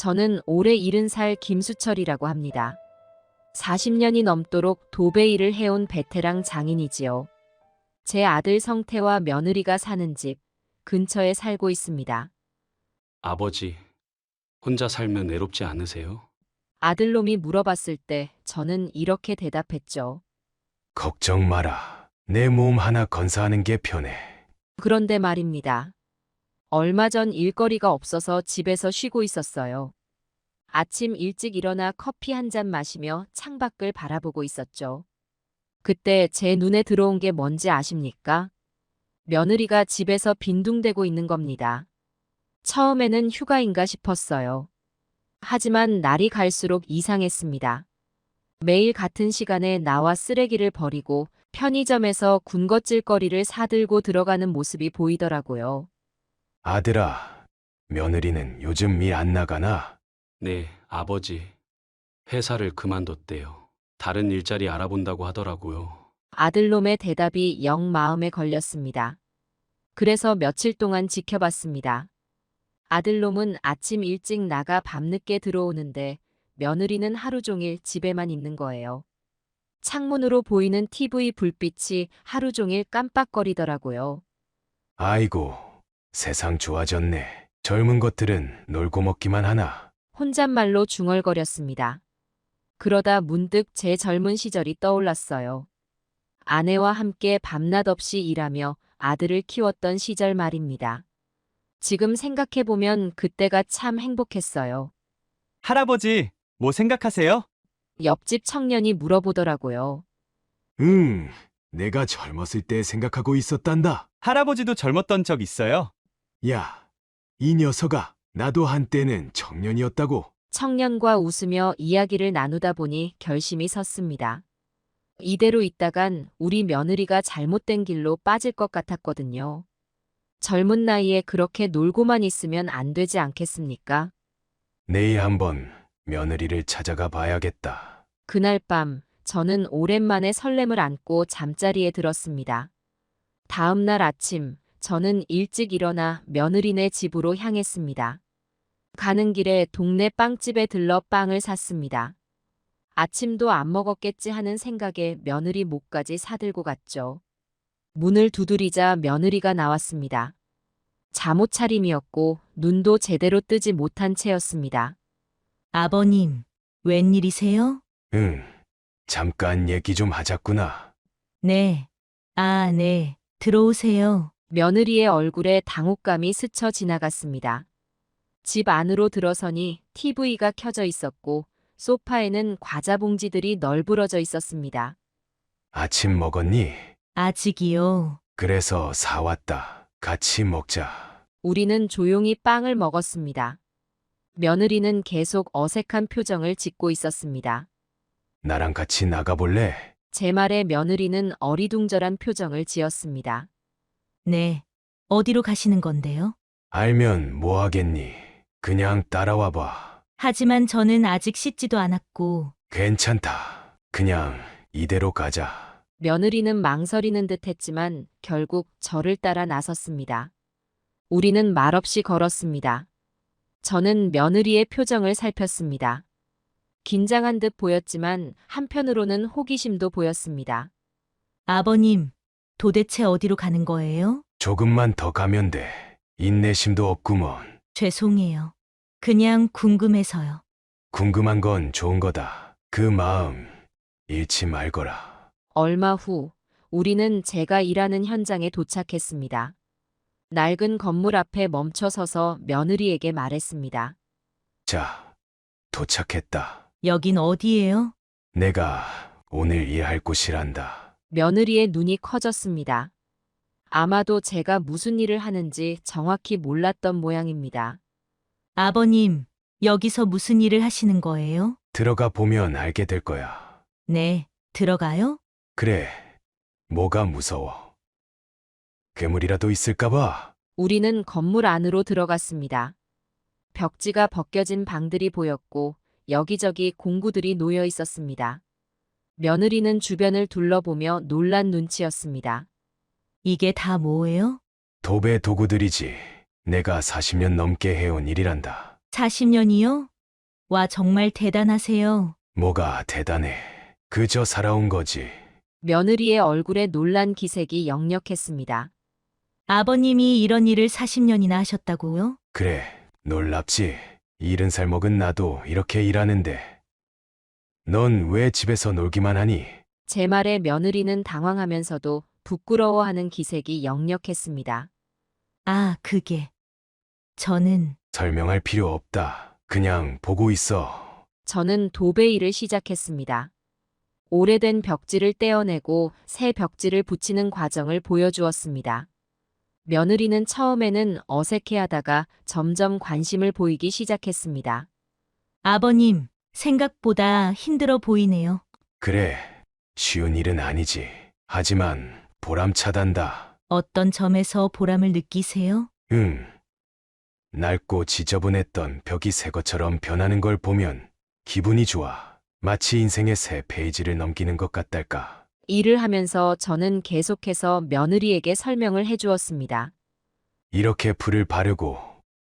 저는 올해 70살 김수철이라고 합니다. 40년이 넘도록 도배 일을 해온 베테랑 장인이지요. 제 아들 성태와 며느리가 사는 집 근처에 살고 있습니다. 아버지, 혼자 살면 외롭지 않으세요? 아들놈이 물어봤을 때 저는 이렇게 대답했죠. 걱정 마라. 내 몸 하나 건사하는 게 편해. 그런데 말입니다. 얼마 전 일거리가 없어서 집에서 쉬고 있었어요. 아침 일찍 일어나 커피 한 잔 마시며 창밖을 바라보고 있었죠. 그때 제 눈에 들어온 게 뭔지 아십니까? 며느리가 집에서 빈둥대고 있는 겁니다. 처음에는 휴가인가 싶었어요. 하지만 날이 갈수록 이상했습니다. 매일 같은 시간에 나와 쓰레기를 버리고 편의점에서 군것질거리를 사들고 들어가는 모습이 보이더라고요. 아들아, 며느리는 요즘 일 안 나가나? 네, 아버지. 회사를 그만뒀대요. 다른 일자리 알아본다고 하더라고요. 아들놈의 대답이 영 마음에 걸렸습니다. 그래서 며칠 동안 지켜봤습니다. 아들놈은 아침 일찍 나가 밤늦게 들어오는데 며느리는 하루 종일 집에만 있는 거예요. 창문으로 보이는 TV 불빛이 하루 종일 깜빡거리더라고요. 아이고, 세상 좋아졌네. 젊은 것들은 놀고 먹기만 하나? 혼잣말로 중얼거렸습니다. 그러다 문득 제 젊은 시절이 떠올랐어요. 아내와 함께 밤낮 없이 일하며 아들을 키웠던 시절 말입니다. 지금 생각해보면 그때가 참 행복했어요. 할아버지, 뭐 생각하세요? 옆집 청년이 물어보더라고요. 내가 젊었을 때 생각하고 있었단다. 할아버지도 젊었던 적 있어요? 야, 이 녀석아, 나도 한때는 청년이었다고. 청년과 웃으며 이야기를 나누다 보니 결심이 섰습니다. 이대로 있다간 우리 며느리가 잘못된 길로 빠질 것 같았거든요. 젊은 나이에 그렇게 놀고만 있으면 안 되지 않겠습니까? 내일 한번 며느리를 찾아가 봐야겠다. 그날 밤 저는 오랜만에 설렘을 안고 잠자리에 들었습니다. 다음 날 아침 저는 일찍 일어나 며느리네 집으로 향했습니다. 가는 길에 동네 빵집에 들러 빵을 샀습니다. 아침도 안 먹었겠지 하는 생각에 며느리 목까지 사들고 갔죠. 문을 두드리자 며느리가 나왔습니다. 잠옷 차림이었고 눈도 제대로 뜨지 못한 채였습니다. 아버님, 웬일이세요? 응, 잠깐 얘기 좀 하자꾸나. 네. 아, 네. 들어오세요. 며느리의 얼굴에 당혹감이 스쳐 지나갔습니다. 집 안으로 들어서니 TV가 켜져 있었고 소파에는 과자 봉지들이 널브러져 있었습니다. 아침 먹었니? 아직이요. 그래서 사왔다. 같이 먹자. 우리는 조용히 빵을 먹었습니다. 며느리는 계속 어색한 표정을 짓고 있었습니다. 나랑 같이 나가볼래? 제 말에 며느리는 어리둥절한 표정을 지었습니다. 네. 어디로 가시는 건데요? 알면 뭐 하겠니? 그냥 따라와 봐. 하지만 저는 아직 씻지도 않았고, 괜찮다. 그냥 이대로 가자. 며느리는 망설이는 듯 했지만 결국 저를 따라 나섰습니다. 우리는 말없이 걸었습니다. 저는 며느리의 표정을 살폈습니다. 긴장한 듯 보였지만 한편으로는 호기심도 보였습니다. 아버님, 도대체 어디로 가는 거예요? 조금만 더 가면 돼. 인내심도 없구먼. 죄송해요. 그냥 궁금해서요. 궁금한 건 좋은 거다. 그 마음 잃지 말거라. 얼마 후 우리는 제가 일하는 현장에 도착했습니다. 낡은 건물 앞에 멈춰 서서 며느리에게 말했습니다. 자, 도착했다. 여긴 어디예요? 내가 오늘 일할 곳이란다. 며느리의 눈이 커졌습니다. 아마도 제가 무슨 일을 하는지 정확히 몰랐던 모양입니다. 아버님, 여기서 무슨 일을 하시는 거예요? 들어가 보면 알게 될 거야. 네. 들어가요? 그래, 뭐가 무서워? 괴물이라도 있을까봐? 우리는 건물 안으로 들어갔습니다. 벽지가 벗겨진 방들이 보였고 여기저기 공구들이 놓여 있었습니다. 며느리는 주변을 둘러보며 놀란 눈치였습니다. 이게 다 뭐예요? 도배 도구들이지. 내가 40년 넘게 해온 일이란다. 40년이요? 와, 정말 대단하세요. 뭐가 대단해. 그저 살아온 거지. 며느리의 얼굴에 놀란 기색이 역력했습니다. 아버님이 이런 일을 40년이나 하셨다고요? 그래, 놀랍지. 70살 먹은 나도 이렇게 일하는데. 넌 왜 집에서 놀기만 하니? 제 말에 며느리는 당황하면서도 부끄러워하는 기색이 역력했습니다. 아, 그게. 저는 설명할 필요 없다. 그냥 보고 있어. 저는 도배일을 시작했습니다. 오래된 벽지를 떼어내고 새 벽지를 붙이는 과정을 보여주었습니다. 며느리는 처음에는 어색해하다가 점점 관심을 보이기 시작했습니다. 아버님, 생각보다 힘들어 보이네요. 그래, 쉬운 일은 아니지. 하지만 보람차단다. 어떤 점에서 보람을 느끼세요? 응. 낡고 지저분했던 벽이 새 것처럼 변하는 걸 보면 기분이 좋아. 마치 인생의 새 페이지를 넘기는 것 같달까. 일을 하면서 저는 계속해서 며느리에게 설명을 해주었습니다. 이렇게 불을 바르고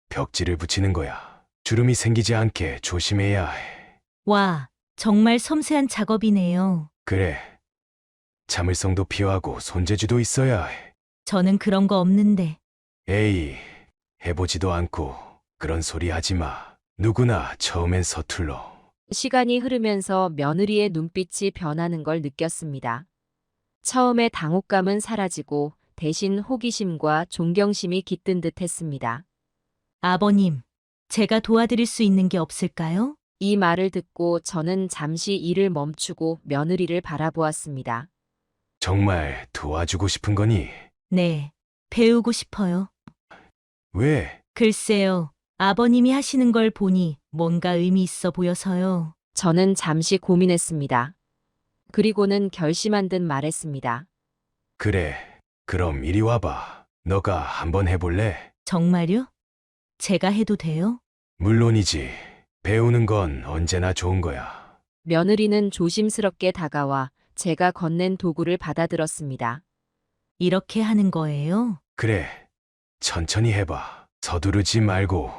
벽지를 붙이는 거야. 주름이 생기지 않게 조심해야 해. 와, 정말 섬세한 작업이네요. 그래. 참을성도 필요하고 손재주도 있어야 해. 저는 그런 거 없는데. 에이, 해보지도 않고 그런 소리 하지 마. 누구나 처음엔 서툴러. 시간이 흐르면서 며느리의 눈빛이 변하는 걸 느꼈습니다. 처음에 당혹감은 사라지고 대신 호기심과 존경심이 깃든 듯 했습니다. 아버님, 제가 도와드릴 수 있는 게 없을까요? 이 말을 듣고 저는 잠시 일을 멈추고 며느리를 바라보았습니다. 정말 도와주고 싶은 거니? 네, 배우고 싶어요. 왜? 글쎄요, 아버님이 하시는 걸 보니 뭔가 의미 있어 보여서요. 저는 잠시 고민했습니다. 그리고는 결심한 듯 말했습니다. 그래. 그럼 이리 와봐. 너가 한번 해볼래? 정말요? 제가 해도 돼요? 물론이지. 배우는 건 언제나 좋은 거야. 며느리는 조심스럽게 다가와 제가 건넨 도구를 받아들었습니다. 이렇게 하는 거예요? 그래. 천천히 해봐. 서두르지 말고.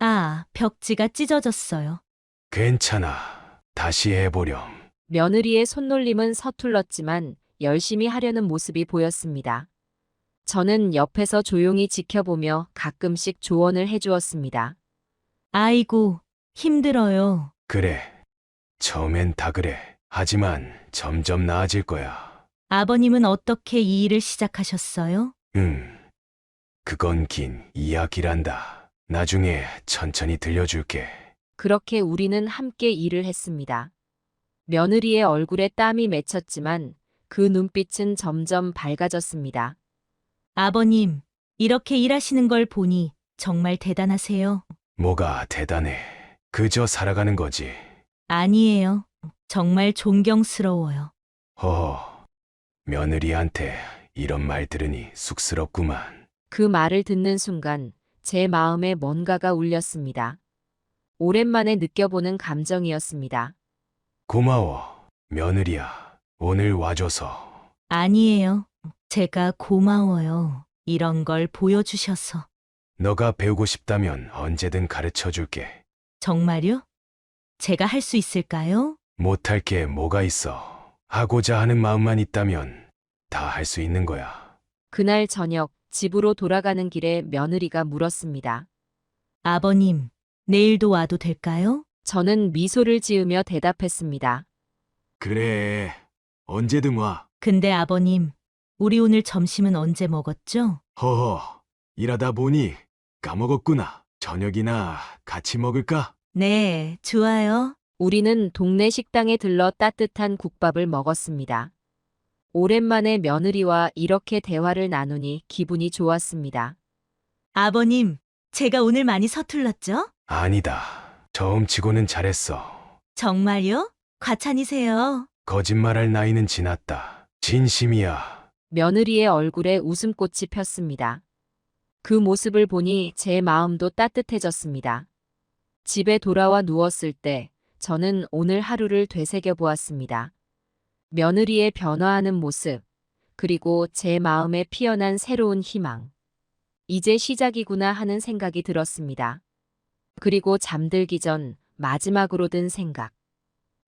아, 벽지가 찢어졌어요. 괜찮아. 다시 해보렴. 며느리의 손놀림은 서툴렀지만 열심히 하려는 모습이 보였습니다. 저는 옆에서 조용히 지켜보며 가끔씩 조언을 해주었습니다. 아이고, 힘들어요. 그래. 처음엔 다 그래. 하지만 점점 나아질 거야. 아버님은 어떻게 이 일을 시작하셨어요? 그건 긴 이야기란다. 나중에 천천히 들려줄게. 그렇게 우리는 함께 일을 했습니다. 며느리의 얼굴에 땀이 맺혔지만 그 눈빛은 점점 밝아졌습니다. 아버님, 이렇게 일하시는 걸 보니 정말 대단하세요. 뭐가 대단해. 그저 살아가는 거지. 아니에요. 정말 존경스러워요. 허허. 며느리한테 이런 말 들으니 쑥스럽구만. 그 말을 듣는 순간 제 마음에 뭔가가 울렸습니다. 오랜만에 느껴보는 감정이었습니다. 고마워, 며느리야. 오늘 와줘서. 아니에요. 제가 고마워요. 이런 걸 보여주셔서. 너가 배우고 싶다면 언제든 가르쳐 줄게. 정말요? 제가 할 수 있을까요? 못할 게 뭐가 있어. 하고자 하는 마음만 있다면 다 할 수 있는 거야. 그날 저녁 집으로 돌아가는 길에 며느리가 물었습니다. 아버님, 내일도 와도 될까요? 저는 미소를 지으며 대답했습니다. 그래, 언제든 와. 근데 아버님, 우리 오늘 점심은 언제 먹었죠? 허허, 일하다 보니 까먹었구나. 저녁이나 같이 먹을까? 네, 좋아요. 우리는 동네 식당에 들러 따뜻한 국밥을 먹었습니다. 오랜만에 며느리와 이렇게 대화를 나누니 기분이 좋았습니다. 아버님, 제가 오늘 많이 서툴렀죠? 아니다. 처음치고는 잘했어. 정말요? 과찬이세요. 거짓말할 나이는 지났다. 진심이야. 며느리의 얼굴에 웃음꽃이 폈습니다. 그 모습을 보니 제 마음도 따뜻해졌습니다. 집에 돌아와 누웠을 때 저는 오늘 하루를 되새겨 보았습니다. 며느리의 변화하는 모습, 그리고 제 마음에 피어난 새로운 희망. 이제 시작이구나 하는 생각이 들었습니다. 그리고 잠들기 전 마지막으로 든 생각.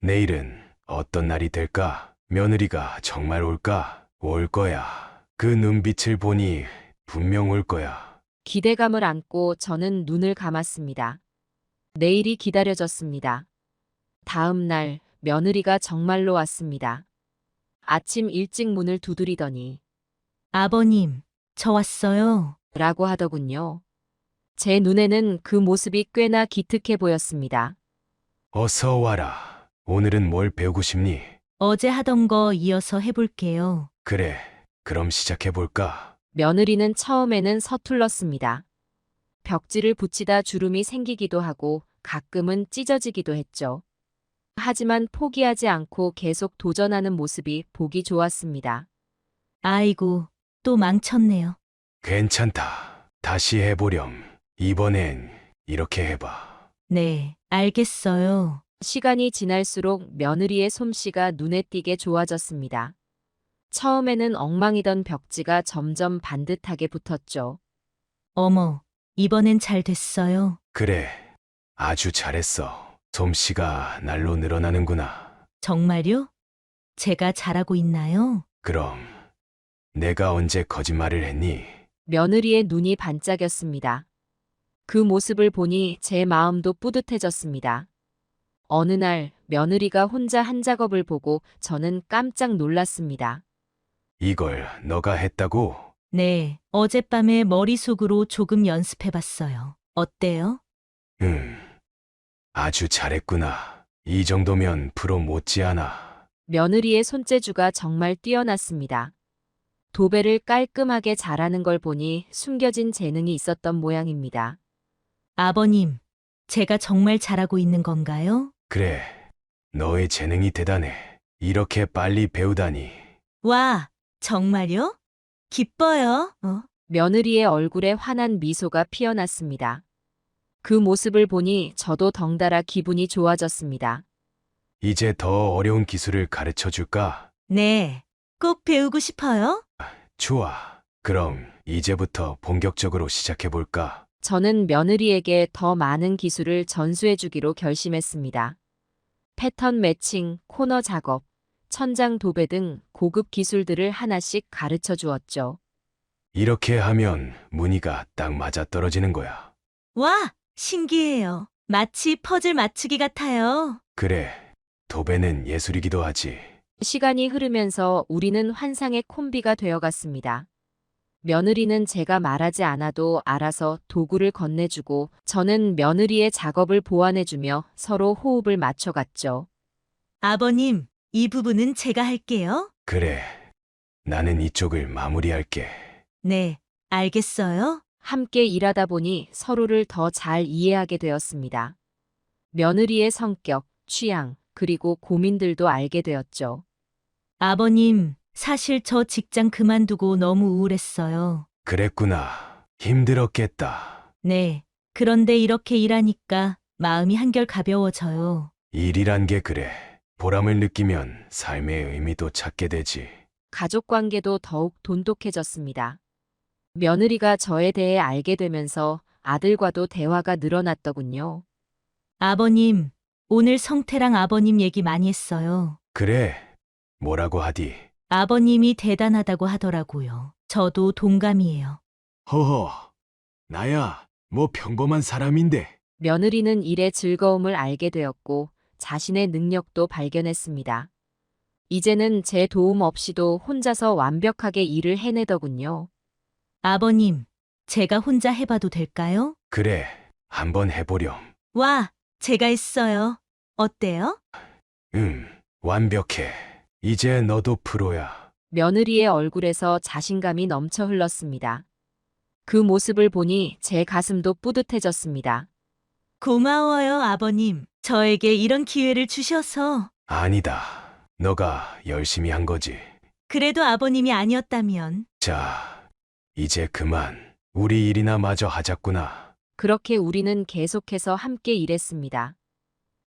내일은 어떤 날이 될까? 며느리가 정말 올까? 올 거야. 그 눈빛을 보니 분명 올 거야. 기대감을 안고 저는 눈을 감았습니다. 내일이 기다려졌습니다. 다음 날 며느리가 정말로 왔습니다. 아침 일찍 문을 두드리더니 아버님, 저 왔어요. 라고 하더군요. 제 눈에는 그 모습이 꽤나 기특해 보였습니다. 어서 와라. 오늘은 뭘 배우고 싶니? 어제 하던 거 이어서 해볼게요. 그래, 그럼 시작해볼까? 며느리는 처음에는 서툴렀습니다. 벽지를 붙이다 주름이 생기기도 하고 가끔은 찢어지기도 했죠. 하지만 포기하지 않고 계속 도전하는 모습이 보기 좋았습니다. 아이고, 또 망쳤네요. 괜찮다. 다시 해보렴. 이번엔 이렇게 해봐. 네, 알겠어요. 시간이 지날수록 며느리의 솜씨가 눈에 띄게 좋아졌습니다. 처음에는 엉망이던 벽지가 점점 반듯하게 붙었죠. 어머, 이번엔 잘 됐어요. 그래, 아주 잘했어. 솜씨가 날로 늘어나는구나. 정말요? 제가 잘하고 있나요? 그럼 내가 언제 거짓말을 했니? 며느리의 눈이 반짝였습니다. 그 모습을 보니 제 마음도 뿌듯해졌습니다. 어느 날 며느리가 혼자 한 작업을 보고 저는 깜짝 놀랐습니다. 이걸 너가 했다고? 네, 어젯밤에 머릿속으로 조금 연습해봤어요. 어때요? 아주 잘했구나. 이 정도면 프로 못지않아. 며느리의 손재주가 정말 뛰어났습니다. 도배를 깔끔하게 잘하는 걸 보니 숨겨진 재능이 있었던 모양입니다. 아버님, 제가 정말 잘하고 있는 건가요? 그래, 너의 재능이 대단해. 이렇게 빨리 배우다니. 와, 정말요? 기뻐요. 며느리의 얼굴에 환한 미소가 피어났습니다. 그 모습을 보니 저도 덩달아 기분이 좋아졌습니다. 이제 더 어려운 기술을 가르쳐 줄까? 네, 꼭 배우고 싶어요. 좋아. 그럼 이제부터 본격적으로 시작해 볼까? 저는 며느리에게 더 많은 기술을 전수해 주기로 결심했습니다. 패턴 매칭, 코너 작업, 천장 도배 등 고급 기술들을 하나씩 가르쳐 주었죠. 이렇게 하면 무늬가 딱 맞아 떨어지는 거야. 와, 신기해요. 마치 퍼즐 맞추기 같아요. 그래, 도배는 예술이기도 하지. 시간이 흐르면서 우리는 환상의 콤비가 되어갔습니다. 며느리는 제가 말하지 않아도 알아서 도구를 건네주고 저는 며느리의 작업을 보완해주며 서로 호흡을 맞춰갔죠. 아버님, 이 부분은 제가 할게요. 그래, 나는 이쪽을 마무리할게. 네, 알겠어요. 함께 일하다 보니 서로를 더 잘 이해하게 되었습니다. 며느리의 성격, 취향, 그리고 고민들도 알게 되었죠. 아버님, 사실 저 직장 그만두고 너무 우울했어요. 그랬구나. 힘들었겠다. 네, 그런데 이렇게 일하니까 마음이 한결 가벼워져요. 일이란 게 그래. 보람을 느끼면 삶의 의미도 찾게 되지. 가족 관계도 더욱 돈독해졌습니다. 며느리가 저에 대해 알게 되면서 아들과도 대화가 늘어났더군요. 아버님, 오늘 성태랑 아버님 얘기 많이 했어요. 그래, 뭐라고 하디? 아버님이 대단하다고 하더라고요. 저도 동감이에요. 허허, 나야, 뭐 평범한 사람인데. 며느리는 일의 즐거움을 알게 되었고 자신의 능력도 발견했습니다. 이제는 제 도움 없이도 혼자서 완벽하게 일을 해내더군요. 아버님, 제가 혼자 해봐도 될까요? 그래, 한번 해보렴. 와, 제가 했어요. 어때요? 완벽해. 이제 너도 프로야. 며느리의 얼굴에서 자신감이 넘쳐 흘렀습니다. 그 모습을 보니 제 가슴도 뿌듯해졌습니다. 고마워요, 아버님. 저에게 이런 기회를 주셔서. 아니다. 너가 열심히 한 거지. 그래도 아버님이 아니었다면. 자, 이제 그만. 우리 일이나 마저 하자꾸나. 그렇게 우리는 계속해서 함께 일했습니다.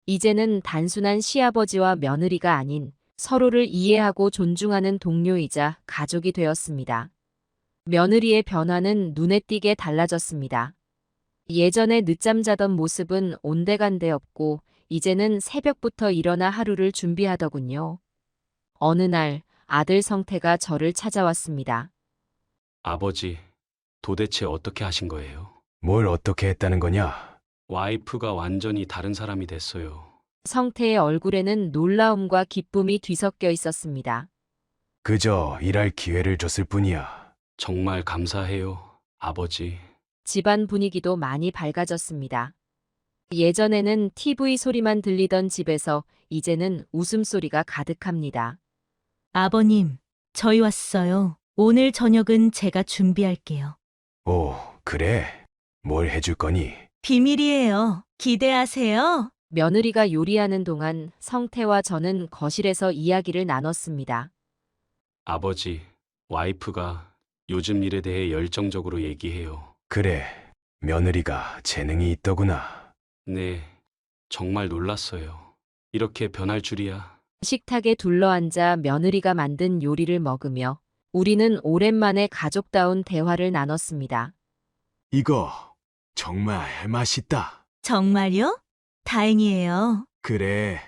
이제는 단순한 시아버지와 며느리가 아닌 서로를 이해하고 존중하는 동료이자 가족이 되었습니다. 며느리의 변화는 눈에 띄게 달라졌습니다. 예전에 늦잠 자던 모습은 온데간데 없고 이제는 새벽부터 일어나 하루를 준비하더군요. 어느 날 아들 성태가 저를 찾아왔습니다. 아버지, 도대체 어떻게 하신 거예요? 뭘 어떻게 했다는 거냐? 와이프가 완전히 다른 사람이 됐어요. 성태의 얼굴에는 놀라움과 기쁨이 뒤섞여 있었습니다. 그저 일할 기회를 줬을 뿐이야. 정말 감사해요, 아버지. 집안 분위기도 많이 밝아졌습니다. 예전에는 TV 소리만 들리던 집에서 이제는 웃음소리가 가득합니다. 아버님, 저희 왔어요. 오늘 저녁은 제가 준비할게요. 오, 그래. 뭘 해줄 거니? 비밀이에요. 기대하세요. 며느리가 요리하는 동안 성태와 저는 거실에서 이야기를 나눴습니다. 아버지, 와이프가 요즘 일에 대해 열정적으로 얘기해요. 그래. 며느리가 재능이 있더구나. 네, 정말 놀랐어요. 이렇게 변할 줄이야. 식탁에 둘러앉아 며느리가 만든 요리를 먹으며 우리는 오랜만에 가족다운 대화를 나눴습니다. 이거 정말 맛있다. 정말요? 다행이에요. 그래.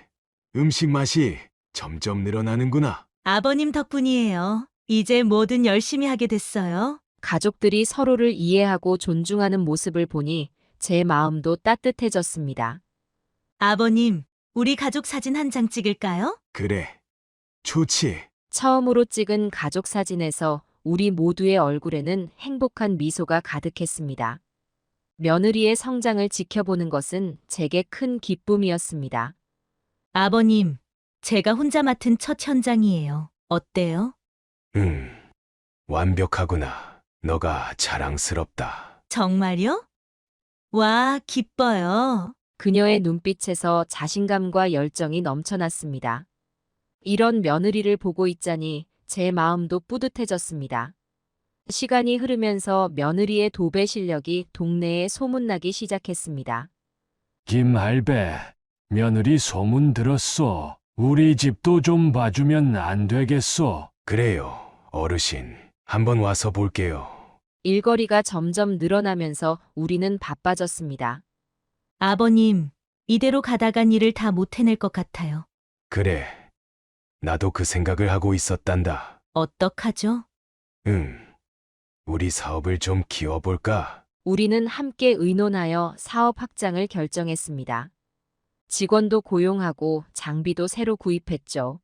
음식 맛이 점점 늘어나는구나. 아버님 덕분이에요. 이제 뭐든 열심히 하게 됐어요. 가족들이 서로를 이해하고 존중하는 모습을 보니 제 마음도 따뜻해졌습니다. 아버님, 우리 가족 사진 한 장 찍을까요? 그래. 좋지. 처음으로 찍은 가족 사진에서 우리 모두의 얼굴에는 행복한 미소가 가득했습니다. 며느리의 성장을 지켜보는 것은 제게 큰 기쁨이었습니다. 아버님, 제가 혼자 맡은 첫 현장이에요. 어때요? 완벽하구나. 너가 자랑스럽다. 정말요? 와, 기뻐요. 그녀의 눈빛에서 자신감과 열정이 넘쳐났습니다. 이런 며느리를 보고 있자니 제 마음도 뿌듯해졌습니다. 시간이 흐르면서 며느리의 도배 실력이 동네에 소문나기 시작했습니다. 김할배, 며느리 소문 들었어. 우리 집도 좀 봐주면 안 되겠어? 그래요. 어르신. 한번 와서 볼게요. 일거리가 점점 늘어나면서 우리는 바빠졌습니다. 아버님, 이대로 가다간 일을 다 못 해낼 것 같아요. 그래. 나도 그 생각을 하고 있었단다. 어떡하죠? 우리 사업을 좀 키워볼까? 우리는 함께 의논하여 사업 확장을 결정했습니다. 직원도 고용하고 장비도 새로 구입했죠.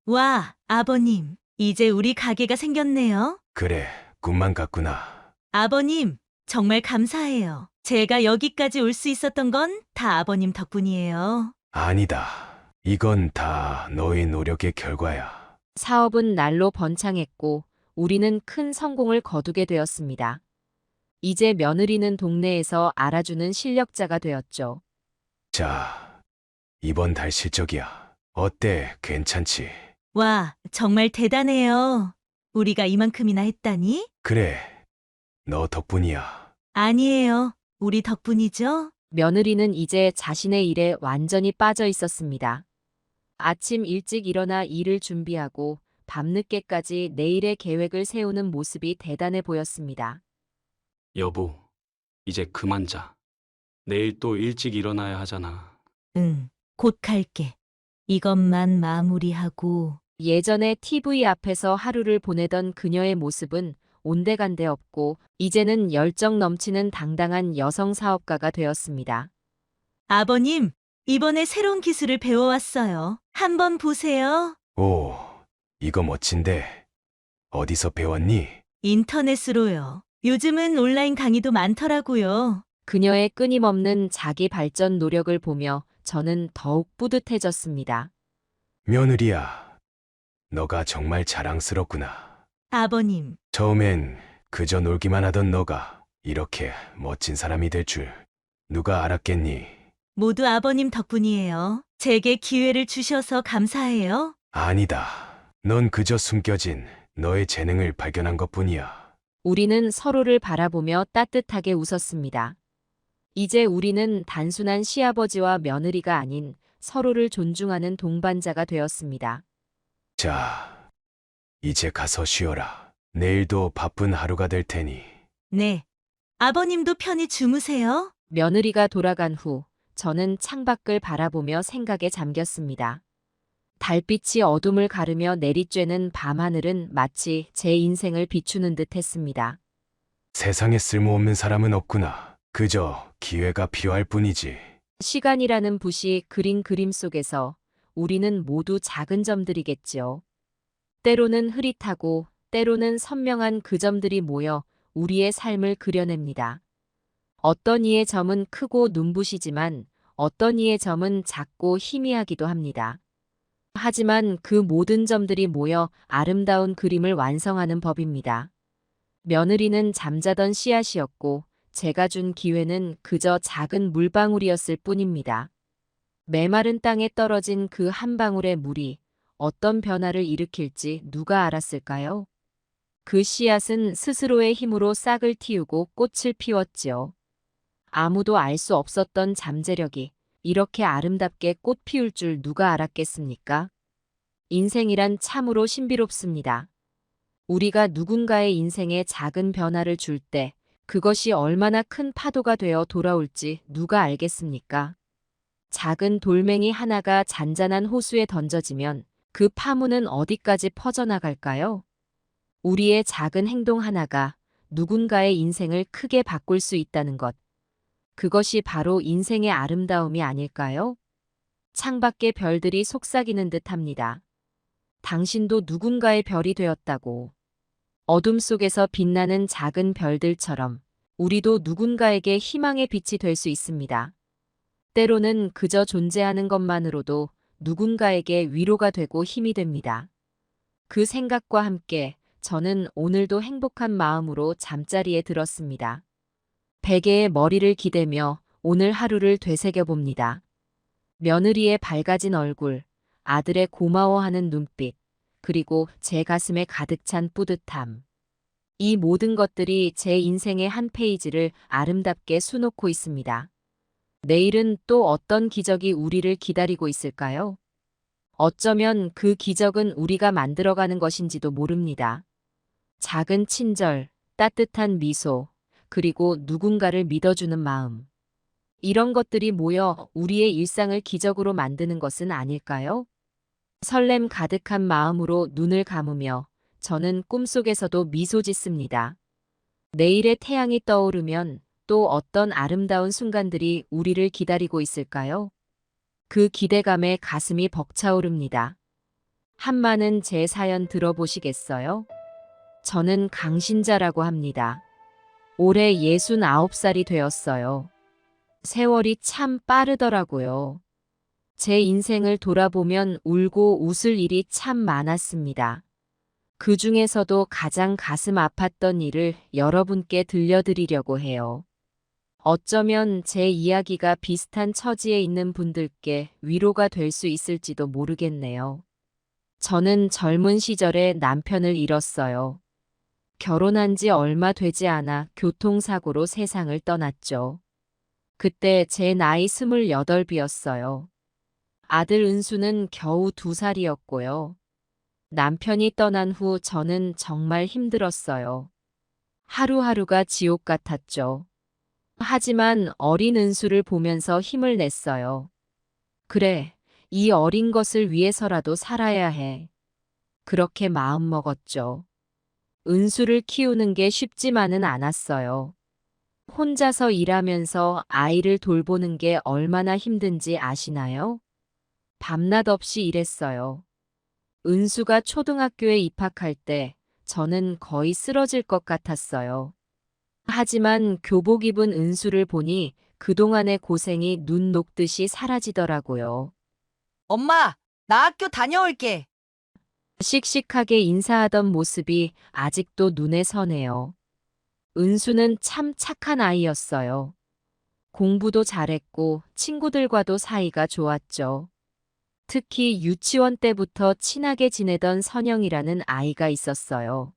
와, 아버님, 이제 우리 가게가 생겼네요. 그래. 꿈만 같구나. 아버님, 정말 감사해요. 제가 여기까지 올 수 있었던 건 다 아버님 덕분이에요. 아니다. 이건 다 너의 노력의 결과야. 사업은 날로 번창했고 우리는 큰 성공을 거두게 되었습니다. 이제 며느리는 동네에서 알아주는 실력자가 되었죠. 자, 이번 달 실적이야. 어때? 괜찮지? 와, 정말 대단해요. 우리가 이만큼이나 했다니? 그래. 너 덕분이야. 아니에요. 우리 덕분이죠? 며느리는 이제 자신의 일에 완전히 빠져 있었습니다. 아침 일찍 일어나 일을 준비하고 밤늦게까지 내일의 계획을 세우는 모습이 대단해 보였습니다. 여보, 이제 그만 자. 내일 또 일찍 일어나야 하잖아. 응, 곧 갈게. 이것만 마무리하고. 예전에 TV 앞에서 하루를 보내던 그녀의 모습은 온데간데 없고 이제는 열정 넘치는 당당한 여성 사업가가 되었습니다. 아버님, 이번에 새로운 기술을 배워왔어요. 한번 보세요. 오, 이거 멋진데. 어디서 배웠니? 인터넷으로요. 요즘은 온라인 강의도 많더라고요. 그녀의 끊임없는 자기 발전 노력을 보며 저는 더욱 뿌듯해졌습니다. 며느리야. 너가 정말 자랑스럽구나. 아버님, 처음엔 그저 놀기만 하던 너가 이렇게 멋진 사람이 될 줄 누가 알았겠니? 모두 아버님 덕분이에요. 제게 기회를 주셔서 감사해요. 아니다. 넌 그저 숨겨진 너의 재능을 발견한 것뿐이야. 우리는 서로를 바라보며 따뜻하게 웃었습니다. 이제 우리는 단순한 시아버지와 며느리가 아닌 서로를 존중하는 동반자가 되었습니다. 자, 이제 가서 쉬어라. 내일도 바쁜 하루가 될 테니. 네, 아버님도 편히 주무세요. 며느리가 돌아간 후 저는 창밖을 바라보며 생각에 잠겼습니다. 달빛이 어둠을 가르며 내리쬐는 밤하늘은 마치 제 인생을 비추는 듯 했습니다. 세상에 쓸모없는 사람은 없구나. 그저 기회가 필요할 뿐이지. 시간이라는 붓이 그린 그림 속에서 우리는 모두 작은 점들이겠지요. 때로는 흐릿하고 때로는 선명한 그 점들이 모여 우리의 삶을 그려냅니다. 어떤 이의 점은 크고 눈부시지만 어떤 이의 점은 작고 희미하기도 합니다. 하지만 그 모든 점들이 모여 아름다운 그림을 완성하는 법입니다. 며느리는 잠자던 씨앗이었고 제가 준 기회는 그저 작은 물방울이었을 뿐입니다. 메마른 땅에 떨어진 그 한 방울의 물이 어떤 변화를 일으킬지 누가 알았을까요? 그 씨앗은 스스로의 힘으로 싹을 틔우고 꽃을 피웠지요. 아무도 알 수 없었던 잠재력이 이렇게 아름답게 꽃 피울 줄 누가 알았겠습니까? 인생이란 참으로 신비롭습니다. 우리가 누군가의 인생에 작은 변화를 줄 때 그것이 얼마나 큰 파도가 되어 돌아올지 누가 알겠습니까? 작은 돌멩이 하나가 잔잔한 호수에 던져지면 그 파문은 어디까지 퍼져나갈까요? 우리의 작은 행동 하나가 누군가의 인생을 크게 바꿀 수 있다는 것. 그것이 바로 인생의 아름다움이 아닐까요? 창밖의 별들이 속삭이는 듯 합니다. 당신도 누군가의 별이 되었다고. 어둠 속에서 빛나는 작은 별들처럼 우리도 누군가에게 희망의 빛이 될 수 있습니다. 때로는 그저 존재하는 것만으로도 누군가에게 위로가 되고 힘이 됩니다. 그 생각과 함께 저는 오늘도 행복한 마음으로 잠자리에 들었습니다. 베개에 머리를 기대며 오늘 하루를 되새겨봅니다. 며느리의 밝아진 얼굴, 아들의 고마워하는 눈빛, 그리고 제 가슴에 가득 찬 뿌듯함. 이 모든 것들이 제 인생의 한 페이지를 아름답게 수놓고 있습니다. 내일은 또 어떤 기적이 우리를 기다리고 있을까요? 어쩌면 그 기적은 우리가 만들어가는 것인지도 모릅니다. 작은 친절, 따뜻한 미소, 그리고 누군가를 믿어주는 마음. 이런 것들이 모여 우리의 일상을 기적으로 만드는 것은 아닐까요? 설렘 가득한 마음으로 눈을 감으며 저는 꿈속에서도 미소 짓습니다. 내일의 태양이 떠오르면 또 어떤 아름다운 순간들이 우리를 기다리고 있을까요? 그 기대감에 가슴이 벅차오릅니다. 한마는 제 사연 들어보시겠어요? 저는 강신자라고 합니다. 올해 69살이 되었어요. 세월이 참 빠르더라고요. 제 인생을 돌아보면 울고 웃을 일이 참 많았습니다. 그 중에서도 가장 가슴 아팠던 일을 여러분께 들려드리려고 해요. 어쩌면 제 이야기가 비슷한 처지에 있는 분들께 위로가 될 수 있을지도 모르겠네요. 저는 젊은 시절에 남편을 잃었어요. 결혼한 지 얼마 되지 않아 교통사고로 세상을 떠났죠. 그때 제 나이 28이었어요. 아들 은수는 겨우 2살이었고요. 남편이 떠난 후 저는 정말 힘들었어요. 하루하루가 지옥 같았죠. 하지만 어린 은수를 보면서 힘을 냈어요. 그래, 이 어린 것을 위해서라도 살아야 해. 그렇게 마음먹었죠. 은수를 키우는 게 쉽지만은 않았어요. 혼자서 일하면서 아이를 돌보는 게 얼마나 힘든지 아시나요? 밤낮 없이 일했어요. 은수가 초등학교에 입학할 때 저는 거의 쓰러질 것 같았어요. 하지만 교복 입은 은수를 보니 그동안의 고생이 눈 녹듯이 사라지더라고요. 엄마, 나 학교 다녀올게. 씩씩하게 인사하던 모습이 아직도 눈에 서네요. 은수는 참 착한 아이였어요. 공부도 잘했고 친구들과도 사이가 좋았죠. 특히 유치원 때부터 친하게 지내던 선영이라는 아이가 있었어요.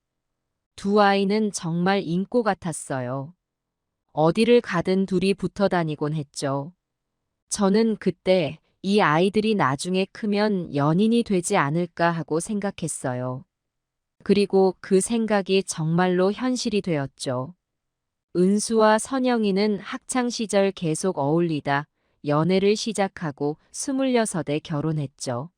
두 아이는 정말 인꼬 같았어요. 어디를 가든 둘이 붙어 다니곤 했죠. 저는 그때 이 아이들이 나중에 크면 연인이 되지 않을까 하고 생각했어요. 그리고 그 생각이 정말로 현실이 되었죠. 은수와 선영이는 학창 시절 계속 어울리다 연애를 시작하고 26에 결혼했죠.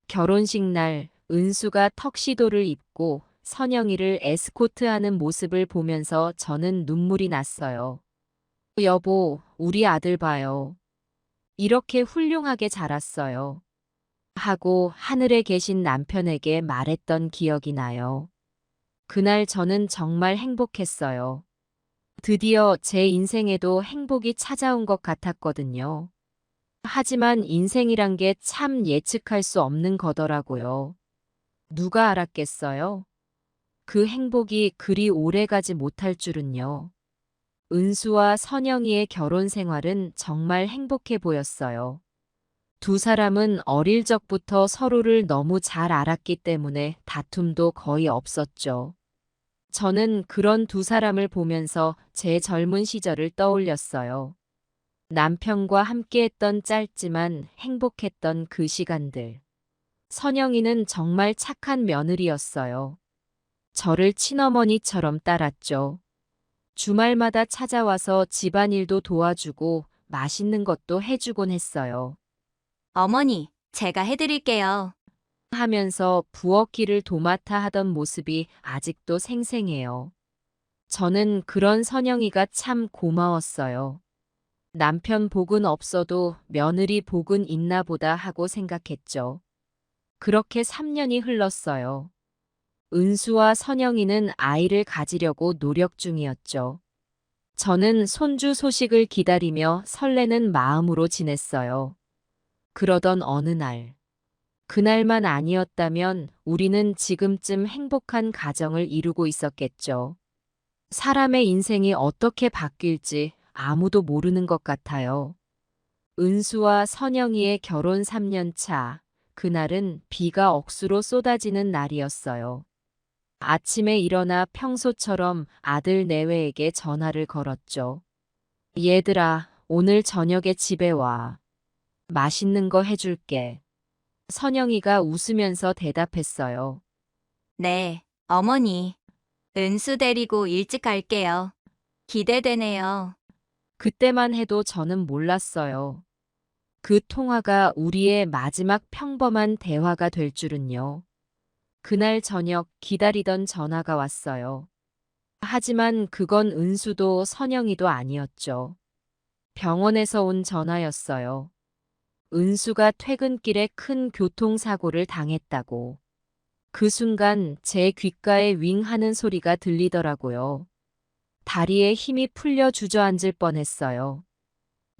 결혼식 날 은수가 턱시도를 입고 선영이를 에스코트하는 모습을 보면서 저는 눈물이 났어요. 여보, 우리 아들 봐요. 이렇게 훌륭하게 자랐어요. 하고 하늘에 계신 남편에게 말했던 기억이 나요. 그날 저는 정말 행복했어요. 드디어 제 인생에도 행복이 찾아온 것 같았거든요. 하지만 인생이란 게 참 예측할 수 없는 거더라고요. 누가 알았겠어요? 그 행복이 그리 오래 가지 못할 줄은요. 은수와 선영이의 결혼 생활은 정말 행복해 보였어요. 두 사람은 어릴 적부터 서로를 너무 잘 알았기 때문에 다툼도 거의 없었죠. 저는 그런 두 사람을 보면서 제 젊은 시절을 떠올렸어요. 남편과 함께했던 짧지만 행복했던 그 시간들. 선영이는 정말 착한 며느리였어요. 저를 친어머니처럼 따랐죠. 주말마다 찾아와서 집안일도 도와주고 맛있는 것도 해주곤 했어요. 어머니, 제가 해드릴게요. 하면서 부엌일을 도맡아 하던 모습이 아직도 생생해요. 저는 그런 선영이가 참 고마웠어요. 남편 복은 없어도 며느리 복은 있나 보다 하고 생각했죠. 그렇게 3년이 흘렀어요. 은수와 선영이는 아이를 가지려고 노력 중이었죠. 저는 손주 소식을 기다리며 설레는 마음으로 지냈어요. 그러던 어느 날, 그날만 아니었다면 우리는 지금쯤 행복한 가정을 이루고 있었겠죠. 사람의 인생이 어떻게 바뀔지 아무도 모르는 것 같아요. 은수와 선영이의 결혼 3년 차, 그날은 비가 억수로 쏟아지는 날이었어요. 아침에 일어나 평소처럼 아들 내외에게 전화를 걸었죠. 얘들아, 오늘 저녁에 집에 와. 맛있는 거 해줄게. 선영이가 웃으면서 대답했어요. 네, 어머니. 은수 데리고 일찍 갈게요. 기대되네요. 그때만 해도 저는 몰랐어요. 그 통화가 우리의 마지막 평범한 대화가 될 줄은요. 그날 저녁 기다리던 전화가 왔어요. 하지만 그건 은수도 선영이도 아니었죠. 병원에서 온 전화였어요. 은수가 퇴근길에 큰 교통사고를 당했다고. 그 순간 제 귓가에 윙 하는 소리가 들리더라고요. 다리에 힘이 풀려 주저앉을 뻔했어요.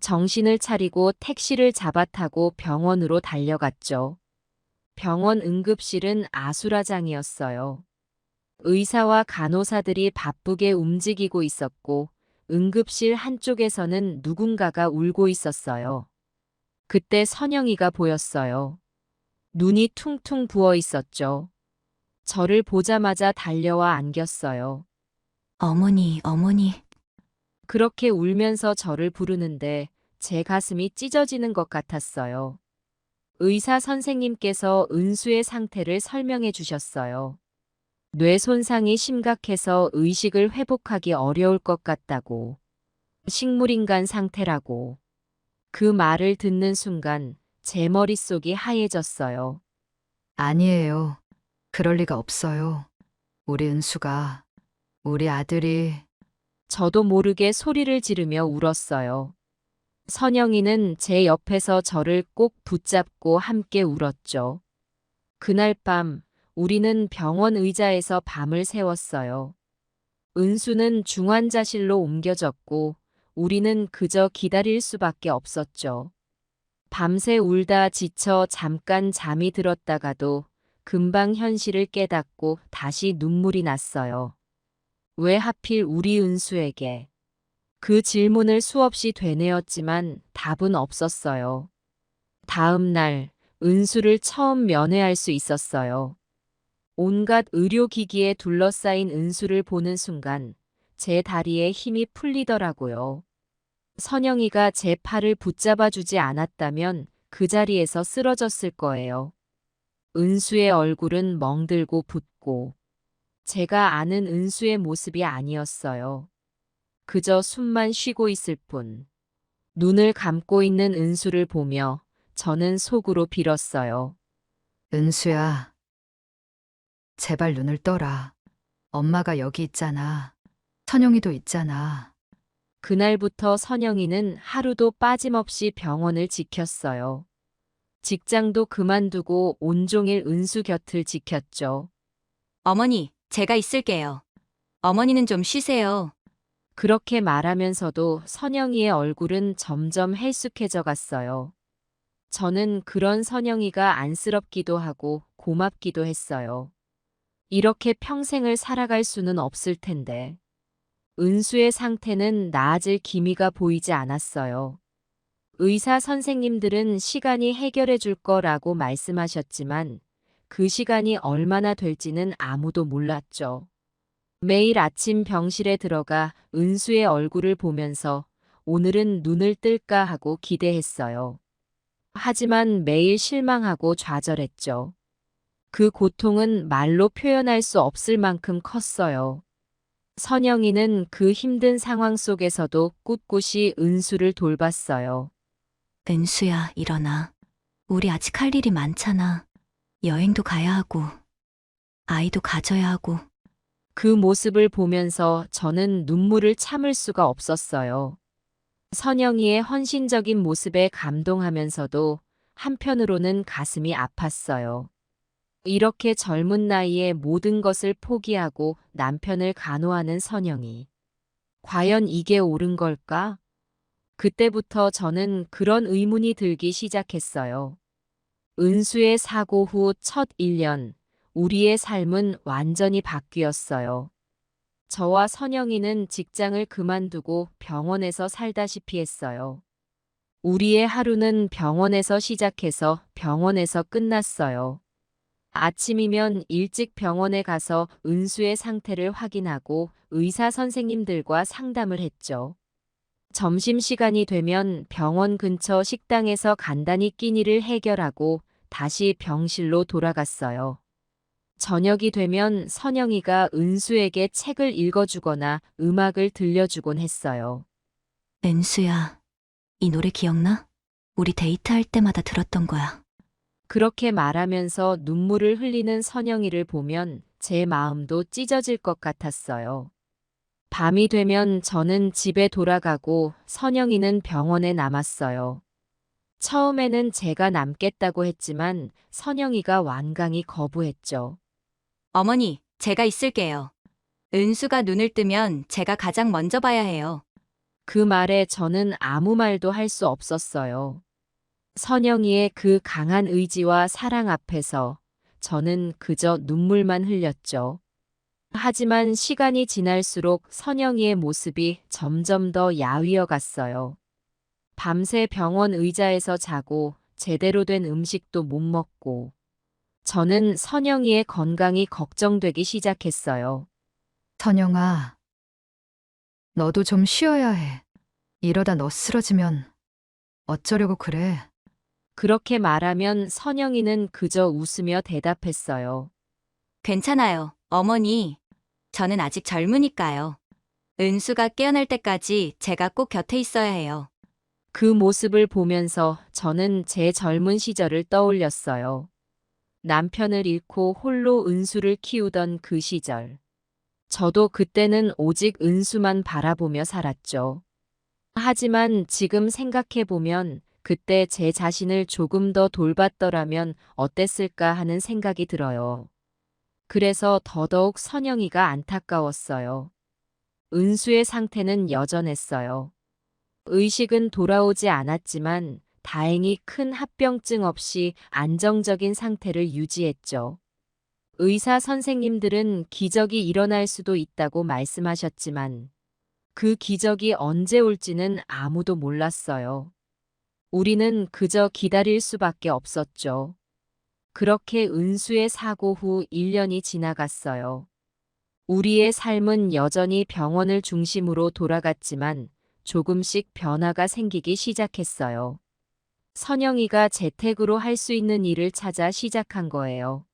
정신을 차리고 택시를 잡아타고 병원으로 달려갔죠. 병원 응급실은 아수라장이었어요. 의사와 간호사들이 바쁘게 움직이고 있었고 응급실 한쪽에서는 누군가가 울고 있었어요. 그때 선영이가 보였어요. 눈이 퉁퉁 부어 있었죠. 저를 보자마자 달려와 안겼어요. 어머니, 어머니. 그렇게 울면서 저를 부르는데 제 가슴이 찢어지는 것 같았어요. 의사 선생님께서 은수의 상태를 설명해 주셨어요. 뇌 손상이 심각해서 의식을 회복하기 어려울 것 같다고. 식물인간 상태라고. 그 말을 듣는 순간 제 머릿속이 하얘졌어요. 아니에요. 그럴 리가 없어요. 우리 은수가, 우리 아들이. 저도 모르게 소리를 지르며 울었어요. 선영이는 제 옆에서 저를 꼭 붙잡고 함께 울었죠. 그날 밤 우리는 병원 의자에서 밤을 새웠어요. 은수는 중환자실로 옮겨졌고 우리는 그저 기다릴 수밖에 없었죠. 밤새 울다 지쳐 잠깐 잠이 들었다가도 금방 현실을 깨닫고 다시 눈물이 났어요. 왜 하필 우리 은수에게? 그 질문을 수없이 되뇌었지만 답은 없었어요. 다음 날 은수를 처음 면회할 수 있었어요. 온갖 의료기기에 둘러싸인 은수를 보는 순간 제 다리에 힘이 풀리더라고요. 선영이가 제 팔을 붙잡아주지 않았다면 그 자리에서 쓰러졌을 거예요. 은수의 얼굴은 멍들고 붓고 제가 아는 은수의 모습이 아니었어요. 그저 숨만 쉬고 있을 뿐. 눈을 감고 있는 은수를 보며 저는 속으로 빌었어요. 은수야, 제발 눈을 떠라. 엄마가 여기 있잖아. 선영이도 있잖아. 그날부터 선영이는 하루도 빠짐없이 병원을 지켰어요. 직장도 그만두고 온종일 은수 곁을 지켰죠. 어머니, 제가 있을게요. 어머니는 좀 쉬세요. 그렇게 말하면서도 선영이의 얼굴은 점점 헬쑥해져 갔어요. 저는 그런 선영이가 안쓰럽기도 하고 고맙기도 했어요. 이렇게 평생을 살아갈 수는 없을 텐데. 은수의 상태는 나아질 기미가 보이지 않았어요. 의사 선생님들은 시간이 해결해 줄 거라고 말씀하셨지만 그 시간이 얼마나 될지는 아무도 몰랐죠. 매일 아침 병실에 들어가 은수의 얼굴을 보면서 오늘은 눈을 뜰까 하고 기대했어요. 하지만 매일 실망하고 좌절했죠. 그 고통은 말로 표현할 수 없을 만큼 컸어요. 선영이는 그 힘든 상황 속에서도 꿋꿋이 은수를 돌봤어요. 은수야, 일어나. 우리 아직 할 일이 많잖아. 여행도 가야 하고, 아이도 가져야 하고. 그 모습을 보면서 저는 눈물을 참을 수가 없었어요. 선영이의 헌신적인 모습에 감동하면서도 한편으로는 가슴이 아팠어요. 이렇게 젊은 나이에 모든 것을 포기하고 남편을 간호하는 선영이. 과연 이게 옳은 걸까? 그때부터 저는 그런 의문이 들기 시작했어요. 은수의 사고 후 첫 1년, 우리의 삶은 완전히 바뀌었어요. 저와 선영이는 직장을 그만두고 병원에서 살다시피 했어요. 우리의 하루는 병원에서 시작해서 병원에서 끝났어요. 아침이면 일찍 병원에 가서 은수의 상태를 확인하고 의사 선생님들과 상담을 했죠. 점심시간이 되면 병원 근처 식당에서 간단히 끼니를 해결하고 다시 병실로 돌아갔어요. 저녁이 되면 선영이가 은수에게 책을 읽어주거나 음악을 들려주곤 했어요. 은수야, 이 노래 기억나? 우리 데이트할 때마다 들었던 거야. 그렇게 말하면서 눈물을 흘리는 선영이를 보면 제 마음도 찢어질 것 같았어요. 밤이 되면 저는 집에 돌아가고 선영이는 병원에 남았어요. 처음에는 제가 남겠다고 했지만 선영이가 완강히 거부했죠. 어머니, 제가 있을게요. 은수가 눈을 뜨면 제가 가장 먼저 봐야 해요. 그 말에 저는 아무 말도 할 수 없었어요. 선영이의 그 강한 의지와 사랑 앞에서 저는 그저 눈물만 흘렸죠. 하지만 시간이 지날수록 선영이의 모습이 점점 더 야위어 갔어요. 밤새 병원 의자에서 자고 제대로 된 음식도 못 먹고 저는 선영이의 건강이 걱정되기 시작했어요. 선영아, 너도 좀 쉬어야 해. 이러다 너 쓰러지면 어쩌려고 그래. 그렇게 말하면 선영이는 그저 웃으며 대답했어요. 괜찮아요, 어머니. 저는 아직 젊으니까요. 은수가 깨어날 때까지 제가 꼭 곁에 있어야 해요. 그 모습을 보면서 저는 제 젊은 시절을 떠올렸어요. 남편을 잃고 홀로 은수를 키우던 그 시절. 저도 그때는 오직 은수만 바라보며 살았죠. 하지만 지금 생각해보면 그때 제 자신을 조금 더 돌봤더라면 어땠을까 하는 생각이 들어요. 그래서 더더욱 선영이가 안타까웠어요. 은수의 상태는 여전했어요. 의식은 돌아오지 않았지만 다행히 큰 합병증 없이 안정적인 상태를 유지했죠. 의사 선생님들은 기적이 일어날 수도 있다고 말씀하셨지만 그 기적이 언제 올지는 아무도 몰랐어요. 우리는 그저 기다릴 수밖에 없었죠. 그렇게 은수의 사고 후 1년이 지나갔어요. 우리의 삶은 여전히 병원을 중심으로 돌아갔지만 조금씩 변화가 생기기 시작했어요. 선영이가 재택으로 할 수 있는 일을 찾아 시작한 거예요.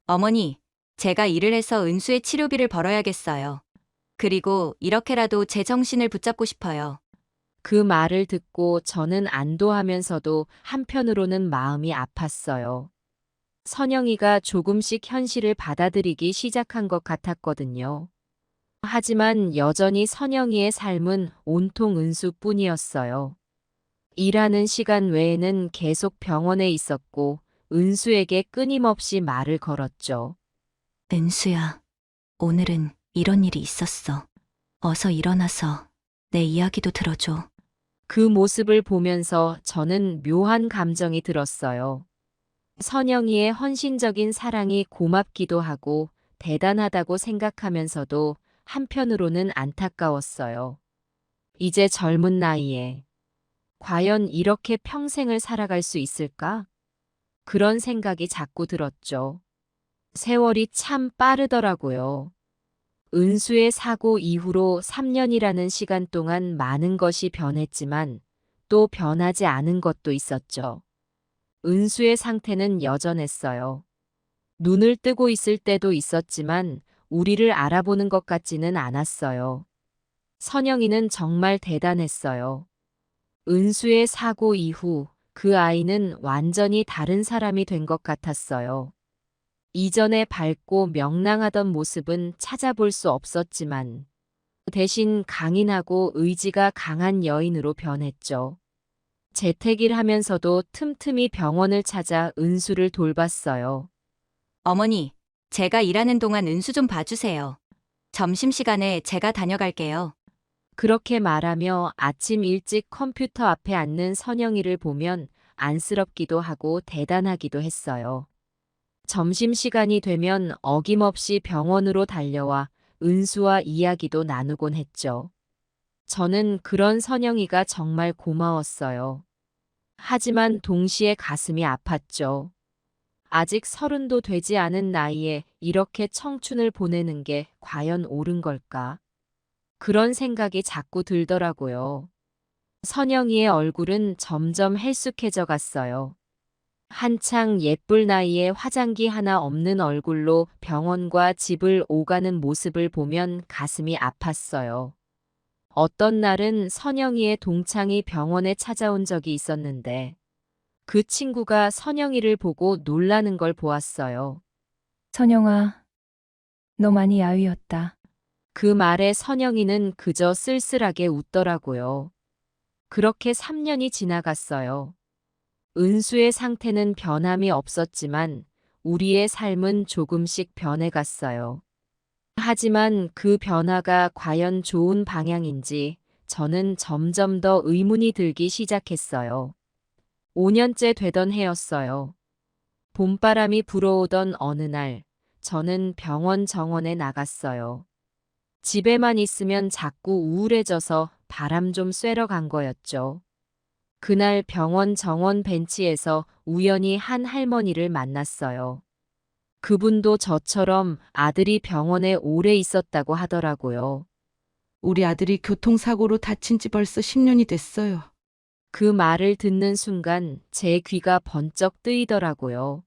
어머니, 제가 일을 해서 은수의 치료비를 벌어야겠어요. 그리고 이렇게라도 제 정신을 붙잡고 싶어요. 그 말을 듣고 저는 안도하면서도 한편으로는 마음이 아팠어요. 선영이가 조금씩 현실을 받아들이기 시작한 것 같았거든요. 하지만 여전히 선영이의 삶은 온통 은수뿐이었어요. 일하는 시간 외에는 계속 병원에 있었고 은수에게 끊임없이 말을 걸었죠. 은수야, 오늘은 이런 일이 있었어. 어서 일어나서 내 이야기도 들어줘. 그 모습을 보면서 저는 묘한 감정이 들었어요. 선영이의 헌신적인 사랑이 고맙기도 하고 대단하다고 생각하면서도 한편으로는 안타까웠어요. 이제 젊은 나이에 과연 이렇게 평생을 살아갈 수 있을까? 그런 생각이 자꾸 들었죠. 세월이 참 빠르더라고요. 은수의 사고 이후로 3년이라는 시간 동안 많은 것이 변했지만 또 변하지 않은 것도 있었죠. 은수의 상태는 여전했어요. 눈을 뜨고 있을 때도 있었지만 우리를 알아보는 것 같지는 않았어요. 선영이는 정말 대단했어요. 은수의 사고 이후 그 아이는 완전히 다른 사람이 된 것 같았어요. 이전에 밝고 명랑하던 모습은 찾아볼 수 없었지만 대신 강인하고 의지가 강한 여인으로 변했죠. 재택일 하면서도 틈틈이 병원을 찾아 은수를 돌봤어요. 어머니, 제가 일하는 동안 은수 좀 봐주세요. 점심시간에 제가 다녀갈게요. 그렇게 말하며 아침 일찍 컴퓨터 앞에 앉는 선영이를 보면 안쓰럽기도 하고 대단하기도 했어요. 점심시간이 되면 어김없이 병원으로 달려와 은수와 이야기도 나누곤 했죠. 저는 그런 선영이가 정말 고마웠어요. 하지만 동시에 가슴이 아팠죠. 아직 30도 되지 않은 나이에 이렇게 청춘을 보내는 게 과연 옳은 걸까? 그런 생각이 자꾸 들더라고요. 선영이의 얼굴은 점점 헬쑥해져 갔어요. 한창 예쁠 나이에 화장기 하나 없는 얼굴로 병원과 집을 오가는 모습을 보면 가슴이 아팠어요. 어떤 날은 선영이의 동창이 병원에 찾아온 적이 있었는데 그 친구가 선영이를 보고 놀라는 걸 보았어요. 선영아, 너 많이 야위었다. 그 말에 선영이는 그저 쓸쓸하게 웃더라고요. 그렇게 3년이 지나갔어요. 은수의 상태는 변함이 없었지만 우리의 삶은 조금씩 변해갔어요. 하지만 그 변화가 과연 좋은 방향인지 저는 점점 더 의문이 들기 시작했어요. 5년째 되던 해였어요. 봄바람이 불어오던 어느 날, 저는 병원 정원에 나갔어요. 집에만 있으면 자꾸 우울해져서 바람 좀 쐬러 간 거였죠. 그날 병원 정원 벤치에서 우연히 한 할머니를 만났어요. 그분도 저처럼 아들이 병원에 오래 있었다고 하더라고요. 우리 아들이 교통사고로 다친 지 벌써 10년이 됐어요. 그 말을 듣는 순간 제 귀가 번쩍 뜨이더라고요.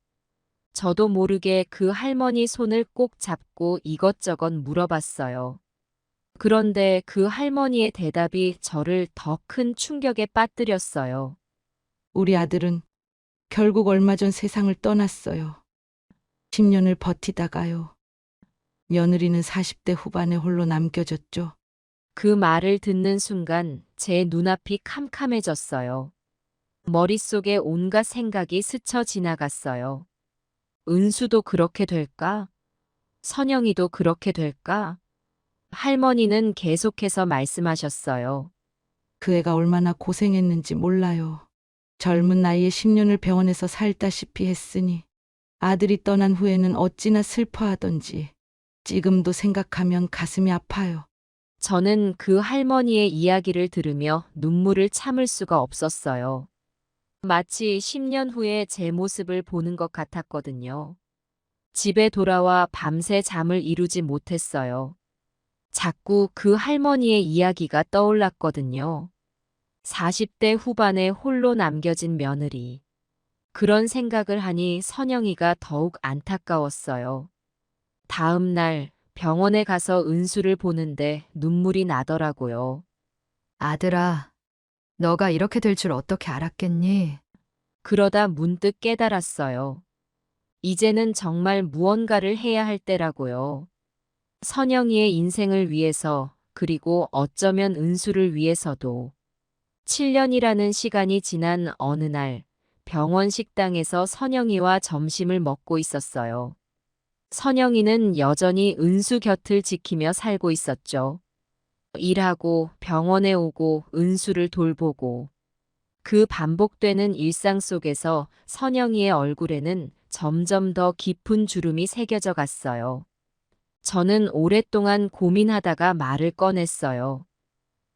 저도 모르게 그 할머니 손을 꼭 잡고 이것저것 물어봤어요. 그런데 그 할머니의 대답이 저를 더 큰 충격에 빠뜨렸어요. 우리 아들은 결국 얼마 전 세상을 떠났어요. 10년을 버티다가요. 며느리는 40대 후반에 홀로 남겨졌죠. 그 말을 듣는 순간 제 눈앞이 캄캄해졌어요. 머릿속에 온갖 생각이 스쳐 지나갔어요. 은수도 그렇게 될까? 선영이도 그렇게 될까? 할머니는 계속해서 말씀하셨어요. 그 애가 얼마나 고생했는지 몰라요. 젊은 나이에 10년을 병원에서 살다시피 했으니 아들이 떠난 후에는 어찌나 슬퍼하던지 지금도 생각하면 가슴이 아파요. 저는 그 할머니의 이야기를 들으며 눈물을 참을 수가 없었어요. 마치 10년 후에 제 모습을 보는 것 같았거든요. 집에 돌아와 밤새 잠을 이루지 못했어요. 자꾸 그 할머니의 이야기가 떠올랐거든요. 40대 후반에 홀로 남겨진 며느리. 그런 생각을 하니 선영이가 더욱 안타까웠어요. 다음 날 병원에 가서 은수를 보는데 눈물이 나더라고요. 아들아, 너가 이렇게 될 줄 어떻게 알았겠니? 그러다 문득 깨달았어요. 이제는 정말 무언가를 해야 할 때라고요. 선영이의 인생을 위해서, 그리고 어쩌면 은수를 위해서도. 7년이라는 시간이 지난 어느 날, 병원 식당에서 선영이와 점심을 먹고 있었어요. 선영이는 여전히 은수 곁을 지키며 살고 있었죠. 일하고 병원에 오고 은수를 돌보고. 그 반복되는 일상 속에서 선영이의 얼굴에는 점점 더 깊은 주름이 새겨져 갔어요. 저는 오랫동안 고민하다가 말을 꺼냈어요.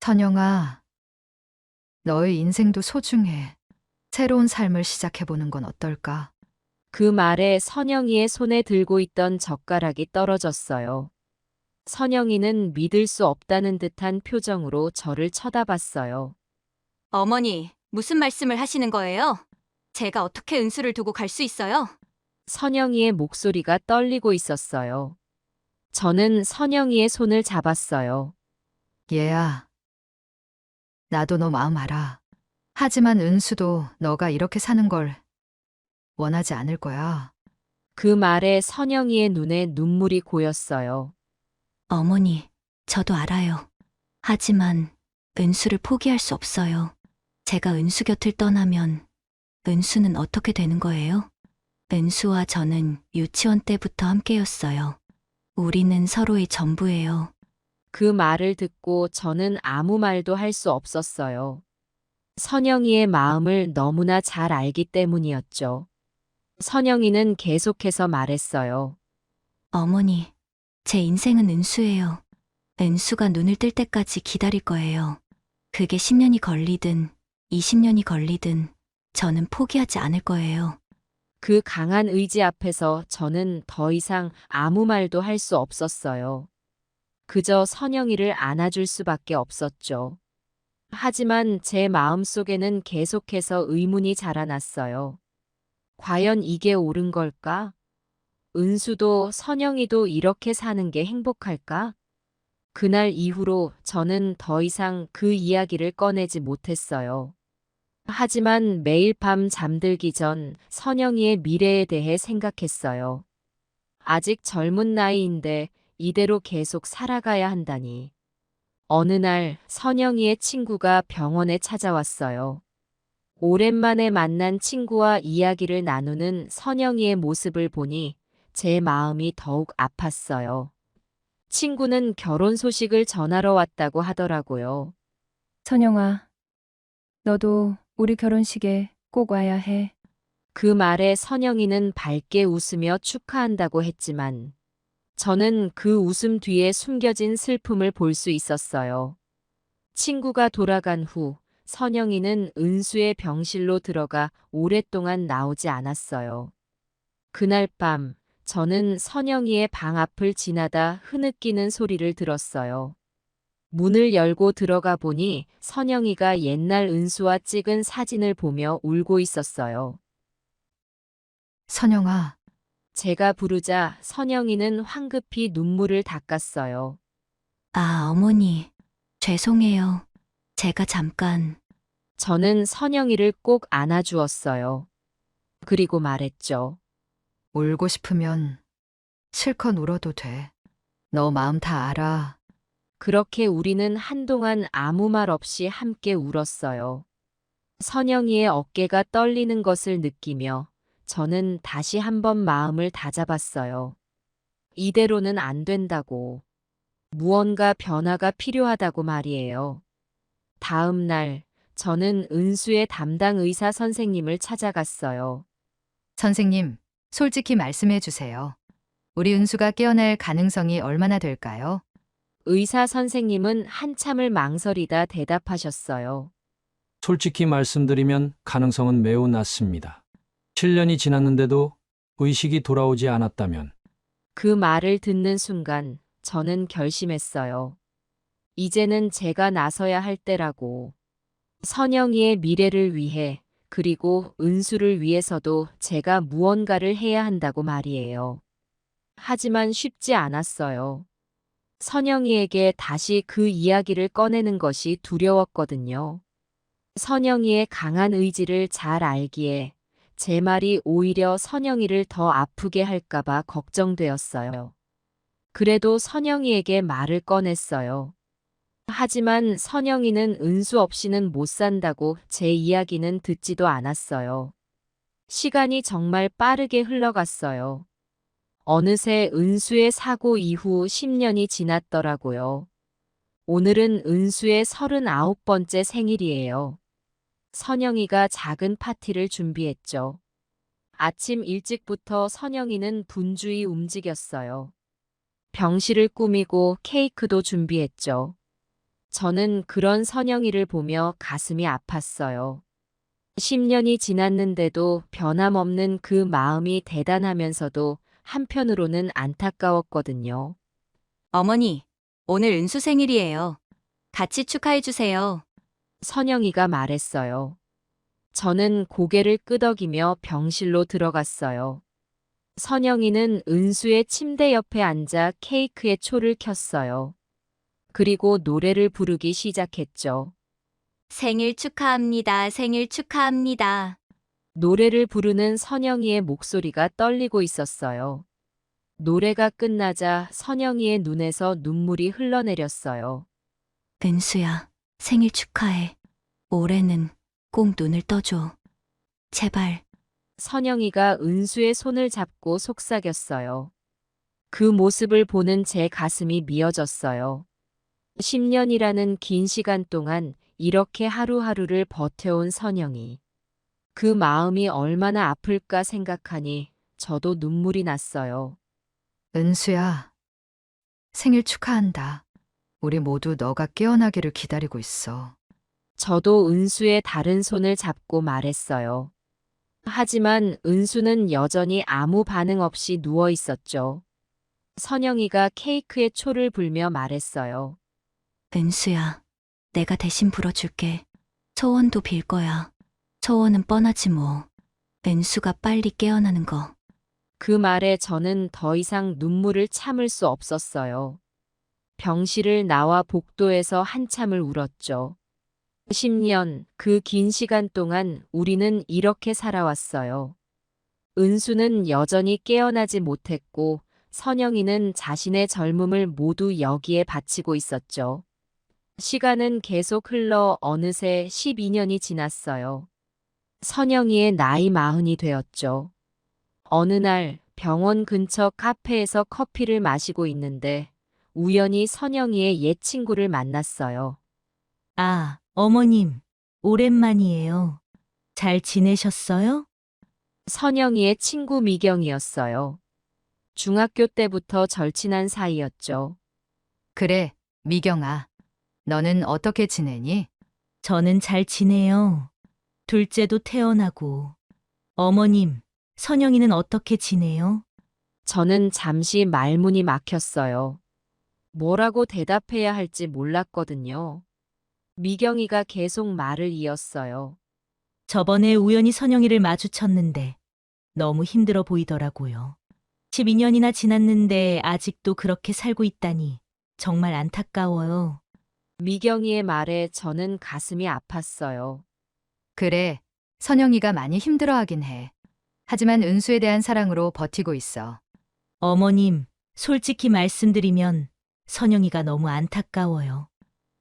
선영아, 너의 인생도 소중해. 새로운 삶을 시작해보는 건 어떨까? 그 말에 선영이의 손에 들고 있던 젓가락이 떨어졌어요. 선영이는 믿을 수 없다는 듯한 표정으로 저를 쳐다봤어요. 어머니, 무슨 말씀을 하시는 거예요? 제가 어떻게 은수를 두고 갈 수 있어요? 선영이의 목소리가 떨리고 있었어요. 저는 선영이의 손을 잡았어요. 얘야, 나도 너 마음 알아. 하지만 은수도 너가 이렇게 사는 걸 원하지 않을 거야. 그 말에 선영이의 눈에 눈물이 고였어요. 어머니, 저도 알아요. 하지만 은수를 포기할 수 없어요. 제가 은수 곁을 떠나면 은수는 어떻게 되는 거예요? 은수와 저는 유치원 때부터 함께였어요. 우리는 서로의 전부예요. 그 말을 듣고 저는 아무 말도 할 수 없었어요. 선영이의 마음을 너무나 잘 알기 때문이었죠. 선영이는 계속해서 말했어요. 어머니, 제 인생은 은수예요. 은수가 눈을 뜰 때까지 기다릴 거예요. 그게 10년이 걸리든 20년이 걸리든 저는 포기하지 않을 거예요. 그 강한 의지 앞에서 저는 더 이상 아무 말도 할 수 없었어요. 그저 선영이를 안아줄 수밖에 없었죠. 하지만 제 마음속에는 계속해서 의문이 자라났어요. 과연 이게 옳은 걸까? 은수도 선영이도 이렇게 사는 게 행복할까? 그날 이후로 저는 더 이상 그 이야기를 꺼내지 못했어요. 하지만 매일 밤 잠들기 전 선영이의 미래에 대해 생각했어요. 아직 젊은 나이인데 이대로 계속 살아가야 한다니. 어느 날 선영이의 친구가 병원에 찾아왔어요. 오랜만에 만난 친구와 이야기를 나누는 선영이의 모습을 보니 제 마음이 더욱 아팠어요. 친구는 결혼 소식을 전하러 왔다고 하더라고요. 선영아, 너도 우리 결혼식에 꼭 와야 해. 그 말에 선영이는 밝게 웃으며 축하한다고 했지만 저는 그 웃음 뒤에 숨겨진 슬픔을 볼 수 있었어요. 친구가 돌아간 후 선영이는 은수의 병실로 들어가 오랫동안 나오지 않았어요. 그날 밤 저는 선영이의 방 앞을 지나다 흐느끼는 소리를 들었어요. 문을 열고 들어가 보니 선영이가 옛날 은수와 찍은 사진을 보며 울고 있었어요. 선영아, 제가 부르자 선영이는 황급히 눈물을 닦았어요. 아, 어머니, 죄송해요. 제가 잠깐. 저는 선영이를 꼭 안아주었어요. 그리고 말했죠. 울고 싶으면 실컷 울어도 돼. 너 마음 다 알아. 그렇게 우리는 한동안 아무 말 없이 함께 울었어요. 선영이의 어깨가 떨리는 것을 느끼며 저는 다시 한번 마음을 다잡았어요. 이대로는 안 된다고. 무언가 변화가 필요하다고 말이에요. 다음 날 저는 은수의 담당 의사 선생님을 찾아갔어요. 선생님, 솔직히 말씀해 주세요. 우리 은수가 깨어날 가능성이 얼마나 될까요? 의사 선생님은 한참을 망설이다 대답하셨어요. 솔직히 말씀드리면 가능성은 매우 낮습니다. 7년이 지났는데도 의식이 돌아오지 않았다면 그 말을 듣는 순간 저는 결심했어요. 이제는 제가 나서야 할 때라고. 선영이의 미래를 위해 그리고 은수를 위해서도 제가 무언가를 해야 한다고 말이에요. 하지만 쉽지 않았어요. 선영이에게 다시 그 이야기를 꺼내는 것이 두려웠거든요. 선영이의 강한 의지를 잘 알기에 제 말이 오히려 선영이를 더 아프게 할까봐 걱정되었어요. 그래도 선영이에게 말을 꺼냈어요. 하지만 선영이는 은수 없이는 못 산다고 제 이야기는 듣지도 않았어요. 시간이 정말 빠르게 흘러갔어요. 어느새 은수의 사고 이후 10년이 지났더라고요. 오늘은 은수의 39번째 생일이에요. 선영이가 작은 파티를 준비했죠. 아침 일찍부터 선영이는 분주히 움직였어요. 병실을 꾸미고 케이크도 준비했죠. 저는 그런 선영이를 보며 가슴이 아팠어요. 10년이 지났는데도 변함없는 그 마음이 대단하면서도 한편으로는 안타까웠거든요. 어머니, 오늘 은수 생일이에요. 같이 축하해주세요. 선영이가 말했어요. 저는 고개를 끄덕이며 병실로 들어갔어요. 선영이는 은수의 침대 옆에 앉아 케이크에 초를 켰어요. 그리고 노래를 부르기 시작했죠. 생일 축하합니다. 생일 축하합니다. 노래를 부르는 선영이의 목소리가 떨리고 있었어요. 노래가 끝나자 선영이의 눈에서 눈물이 흘러내렸어요. 은수야, 생일 축하해. 올해는 꼭 눈을 떠줘. 제발. 선영이가 은수의 손을 잡고 속삭였어요. 그 모습을 보는 제 가슴이 미어졌어요. 10년이라는 긴 시간 동안 이렇게 하루하루를 버텨온 선영이. 그 마음이 얼마나 아플까 생각하니 저도 눈물이 났어요. 은수야, 생일 축하한다. 우리 모두 너가 깨어나기를 기다리고 있어. 저도 은수의 다른 손을 잡고 말했어요. 하지만 은수는 여전히 아무 반응 없이 누워 있었죠. 선영이가 케이크에 초를 불며 말했어요. 은수야, 내가 대신 불어줄게. 소원도 빌 거야. 소원은 뻔하지 뭐. 은수가 빨리 깨어나는 거. 그 말에 저는 더 이상 눈물을 참을 수 없었어요. 병실을 나와 복도에서 한참을 울었죠. 10년, 그 긴 시간 동안 우리는 이렇게 살아왔어요. 은수는 여전히 깨어나지 못했고, 선영이는 자신의 젊음을 모두 여기에 바치고 있었죠. 시간은 계속 흘러 어느새 12년이 지났어요. 선영이의 나이 40이 되었죠. 어느 날 병원 근처 카페에서 커피를 마시고 있는데 우연히 선영이의 옛 친구를 만났어요. 아, 어머님, 오랜만이에요. 잘 지내셨어요? 선영이의 친구 미경이었어요. 중학교 때부터 절친한 사이였죠. 그래, 미경아. 너는 어떻게 지내니? 저는 잘 지내요. 둘째도 태어나고. 어머님, 선영이는 어떻게 지내요? 저는 잠시 말문이 막혔어요. 뭐라고 대답해야 할지 몰랐거든요. 미경이가 계속 말을 이었어요. 저번에 우연히 선영이를 마주쳤는데 너무 힘들어 보이더라고요. 12년이나 지났는데 아직도 그렇게 살고 있다니 정말 안타까워요. 미경이의 말에 저는 가슴이 아팠어요. 그래, 선영이가 많이 힘들어하긴 해. 하지만 은수에 대한 사랑으로 버티고 있어. 어머님, 솔직히 말씀드리면 선영이가 너무 안타까워요.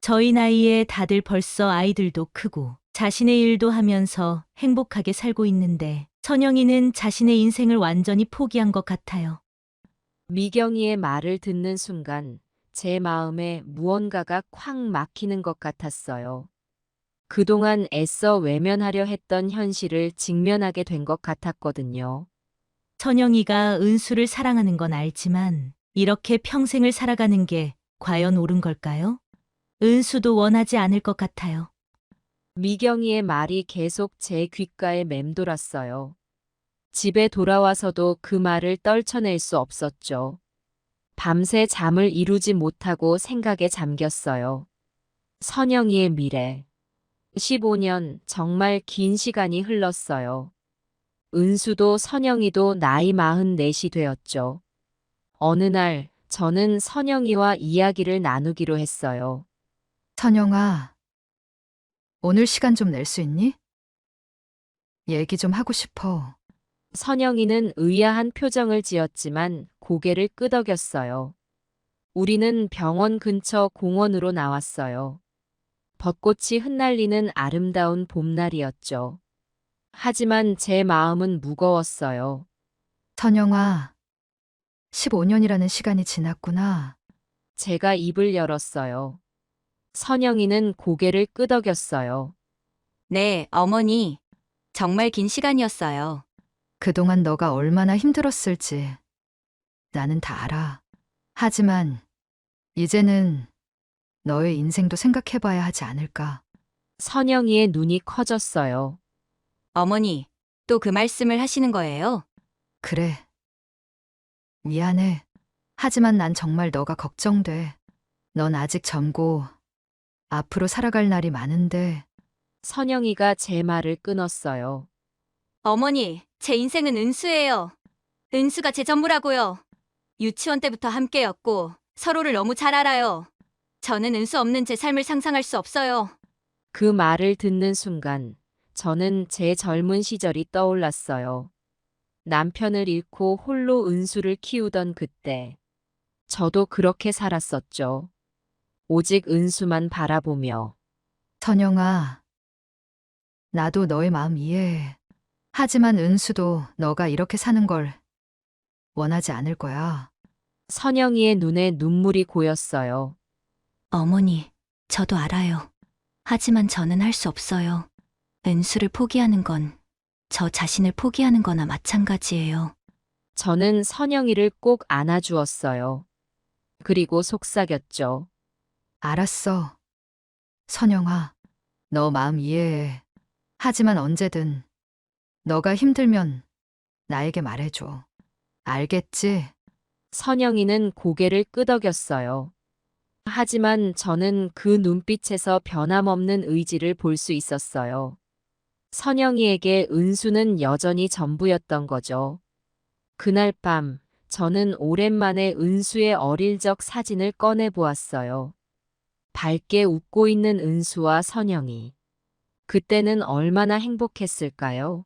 저희 나이에 다들 벌써 아이들도 크고 자신의 일도 하면서 행복하게 살고 있는데 선영이는 자신의 인생을 완전히 포기한 것 같아요. 미경이의 말을 듣는 순간 제 마음에 무언가가 콱 막히는 것 같았어요. 그동안 애써 외면하려 했던 현실을 직면하게 된 것 같았거든요. 선영이가 은수를 사랑하는 건 알지만 이렇게 평생을 살아가는 게 과연 옳은 걸까요? 은수도 원하지 않을 것 같아요. 미경이의 말이 계속 제 귓가에 맴돌았어요. 집에 돌아와서도 그 말을 떨쳐낼 수 없었죠. 밤새 잠을 이루지 못하고 생각에 잠겼어요. 선영이의 미래. 15년, 정말 긴 시간이 흘렀어요. 은수도 선영이도 나이 44이 되었죠. 어느 날 저는 선영이와 이야기를 나누기로 했어요. 선영아, 오늘 시간 좀 낼 수 있니? 얘기 좀 하고 싶어. 선영이는 의아한 표정을 지었지만 고개를 끄덕였어요. 우리는 병원 근처 공원으로 나왔어요. 벚꽃이 흩날리는 아름다운 봄날이었죠. 하지만 제 마음은 무거웠어요. 선영아, 15년이라는 시간이 지났구나. 제가 입을 열었어요. 선영이는 고개를 끄덕였어요. 네, 어머니. 정말 긴 시간이었어요. 그동안 너가 얼마나 힘들었을지 나는 다 알아. 하지만 이제는 너의 인생도 생각해봐야 하지 않을까. 선영이의 눈이 커졌어요. 어머니, 또 그 말씀을 하시는 거예요? 그래. 미안해. 하지만 난 정말 너가 걱정돼. 넌 아직 젊고 앞으로 살아갈 날이 많은데 선영이가 제 말을 끊었어요. 어머니, 제 인생은 은수예요. 은수가 제 전부라고요. 유치원 때부터 함께였고 서로를 너무 잘 알아요. 저는 은수 없는 제 삶을 상상할 수 없어요. 그 말을 듣는 순간 저는 제 젊은 시절이 떠올랐어요. 남편을 잃고 홀로 은수를 키우던 그때. 저도 그렇게 살았었죠. 오직 은수만 바라보며. 선영아, 나도 너의 마음 이해해. 하지만 은수도 너가 이렇게 사는 걸 원하지 않을 거야. 선영이의 눈에 눈물이 고였어요. 어머니, 저도 알아요. 하지만 저는 할 수 없어요. 은수를 포기하는 건 저 자신을 포기하는 거나 마찬가지예요. 저는 선영이를 꼭 안아주었어요. 그리고 속삭였죠. 알았어. 선영아, 너 마음 이해해. 하지만 언제든 너가 힘들면 나에게 말해줘. 알겠지? 선영이는 고개를 끄덕였어요. 하지만 저는 그 눈빛에서 변함없는 의지를 볼 수 있었어요. 선영이에게 은수는 여전히 전부였던 거죠. 그날 밤 저는 오랜만에 은수의 어릴 적 사진을 꺼내 보았어요. 밝게 웃고 있는 은수와 선영이. 그때는 얼마나 행복했을까요?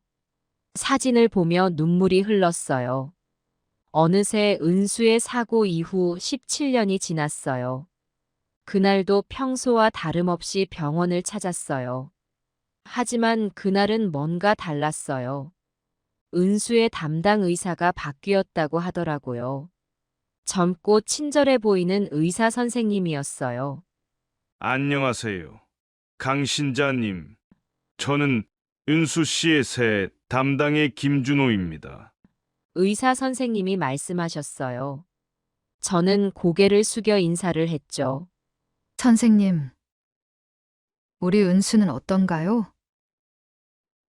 사진을 보며 눈물이 흘렀어요. 어느새 은수의 사고 이후 17년이 지났어요. 그날도 평소와 다름없이 병원을 찾았어요. 하지만 그날은 뭔가 달랐어요. 은수의 담당 의사가 바뀌었다고 하더라고요. 젊고 친절해 보이는 의사 선생님이었어요. 안녕하세요. 강신자님. 저는 은수 씨의 새 담당의 김준호입니다. 의사 선생님이 말씀하셨어요. 저는 고개를 숙여 인사를 했죠. 선생님, 우리 은수는 어떤가요?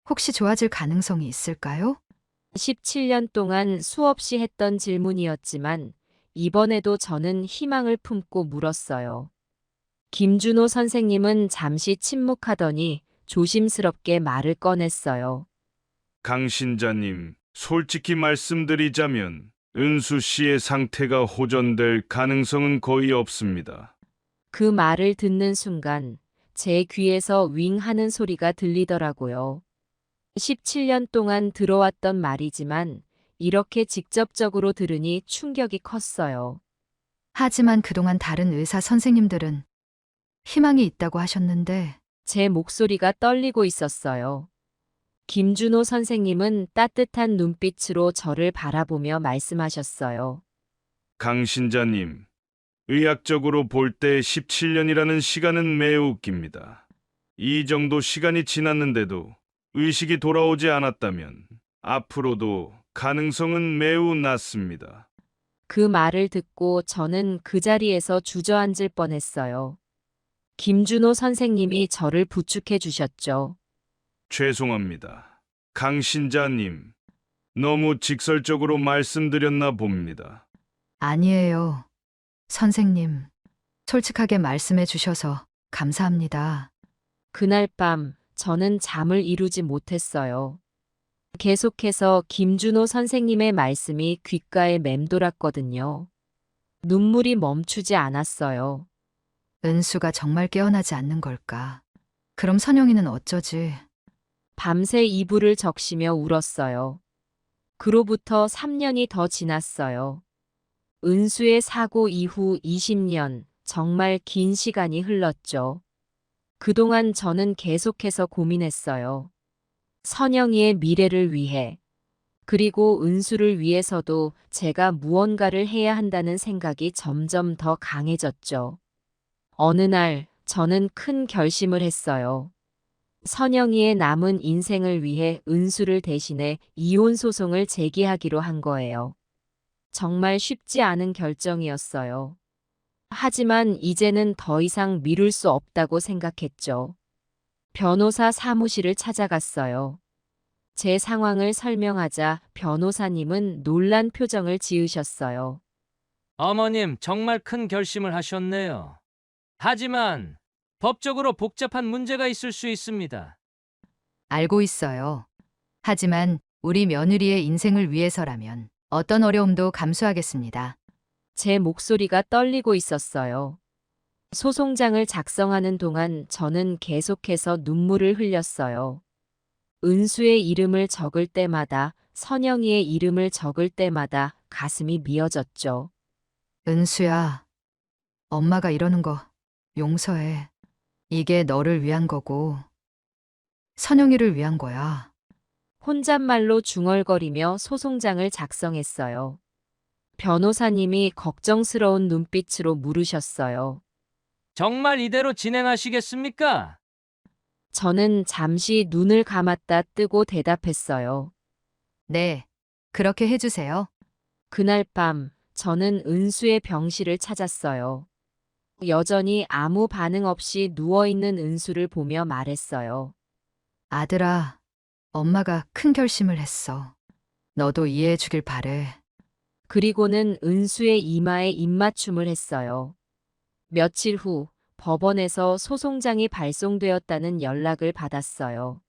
혹시 좋아질 가능성이 있을까요? 17년 동안 수없이 했던 질문이었지만 이번에도 저는 희망을 품고 물었어요. 김준호 선생님은 잠시 침묵하더니 조심스럽게 말을 꺼냈어요. 강신자님, 솔직히 말씀드리자면 은수 씨의 상태가 호전될 가능성은 거의 없습니다. 그 말을 듣는 순간 제 귀에서 윙 하는 소리가 들리더라고요. 17년 동안 들어왔던 말이지만 이렇게 직접적으로 들으니 충격이 컸어요. 하지만 그동안 다른 의사 선생님들은 희망이 있다고 하셨는데 제 목소리가 떨리고 있었어요. 김준호 선생님은 따뜻한 눈빛으로 저를 바라보며 말씀하셨어요. 강신자님, 의학적으로 볼 때 17년이라는 시간은 매우 깁니다. 이 정도 시간이 지났는데도 의식이 돌아오지 않았다면 앞으로도 가능성은 매우 낮습니다. 그 말을 듣고 저는 그 자리에서 주저앉을 뻔했어요. 김준호 선생님이 저를 부축해 주셨죠. 죄송합니다. 강신자님, 너무 직설적으로 말씀드렸나 봅니다. 아니에요. 선생님, 솔직하게 말씀해 주셔서 감사합니다. 그날 밤 저는 잠을 이루지 못했어요. 계속해서 김준호 선생님의 말씀이 귓가에 맴돌았거든요. 눈물이 멈추지 않았어요. 은수가 정말 깨어나지 않는 걸까? 그럼 선영이는 어쩌지? 밤새 이불을 적시며 울었어요. 그로부터 3년이 더 지났어요. 은수의 사고 이후 20년, 정말 긴 시간이 흘렀죠. 그동안 저는 계속해서 고민했어요. 선영이의 미래를 위해, 그리고 은수를 위해서도 제가 무언가를 해야 한다는 생각이 점점 더 강해졌죠. 어느 날 저는 큰 결심을 했어요. 선영이의 남은 인생을 위해 은수를 대신해 이혼 소송을 제기하기로 한 거예요. 정말 쉽지 않은 결정이었어요. 하지만 이제는 더 이상 미룰 수 없다고 생각했죠. 변호사 사무실을 찾아갔어요. 제 상황을 설명하자 변호사님은 놀란 표정을 지으셨어요. 어머님, 정말 큰 결심을 하셨네요. 하지만 법적으로 복잡한 문제가 있을 수 있습니다. 알고 있어요. 하지만 우리 며느리의 인생을 위해서라면 어떤 어려움도 감수하겠습니다. 제 목소리가 떨리고 있었어요. 소송장을 작성하는 동안 저는 계속해서 눈물을 흘렸어요. 은수의 이름을 적을 때마다, 선영이의 이름을 적을 때마다 가슴이 미어졌죠. 은수야, 엄마가 이러는 거 용서해. 이게 너를 위한 거고 선영이를 위한 거야. 혼잣말로 중얼거리며 소송장을 작성했어요. 변호사님이 걱정스러운 눈빛으로 물으셨어요. 정말 이대로 진행하시겠습니까? 저는 잠시 눈을 감았다 뜨고 대답했어요. 네, 그렇게 해주세요. 그날 밤 저는 은수의 병실을 찾았어요. 여전히 아무 반응 없이 누워있는 은수를 보며 말했어요. 아들아, 엄마가 큰 결심을 했어. 너도 이해해 주길 바래. 그리고는 은수의 이마에 입맞춤을 했어요. 며칠 후 법원에서 소송장이 발송되었다는 연락을 받았어요.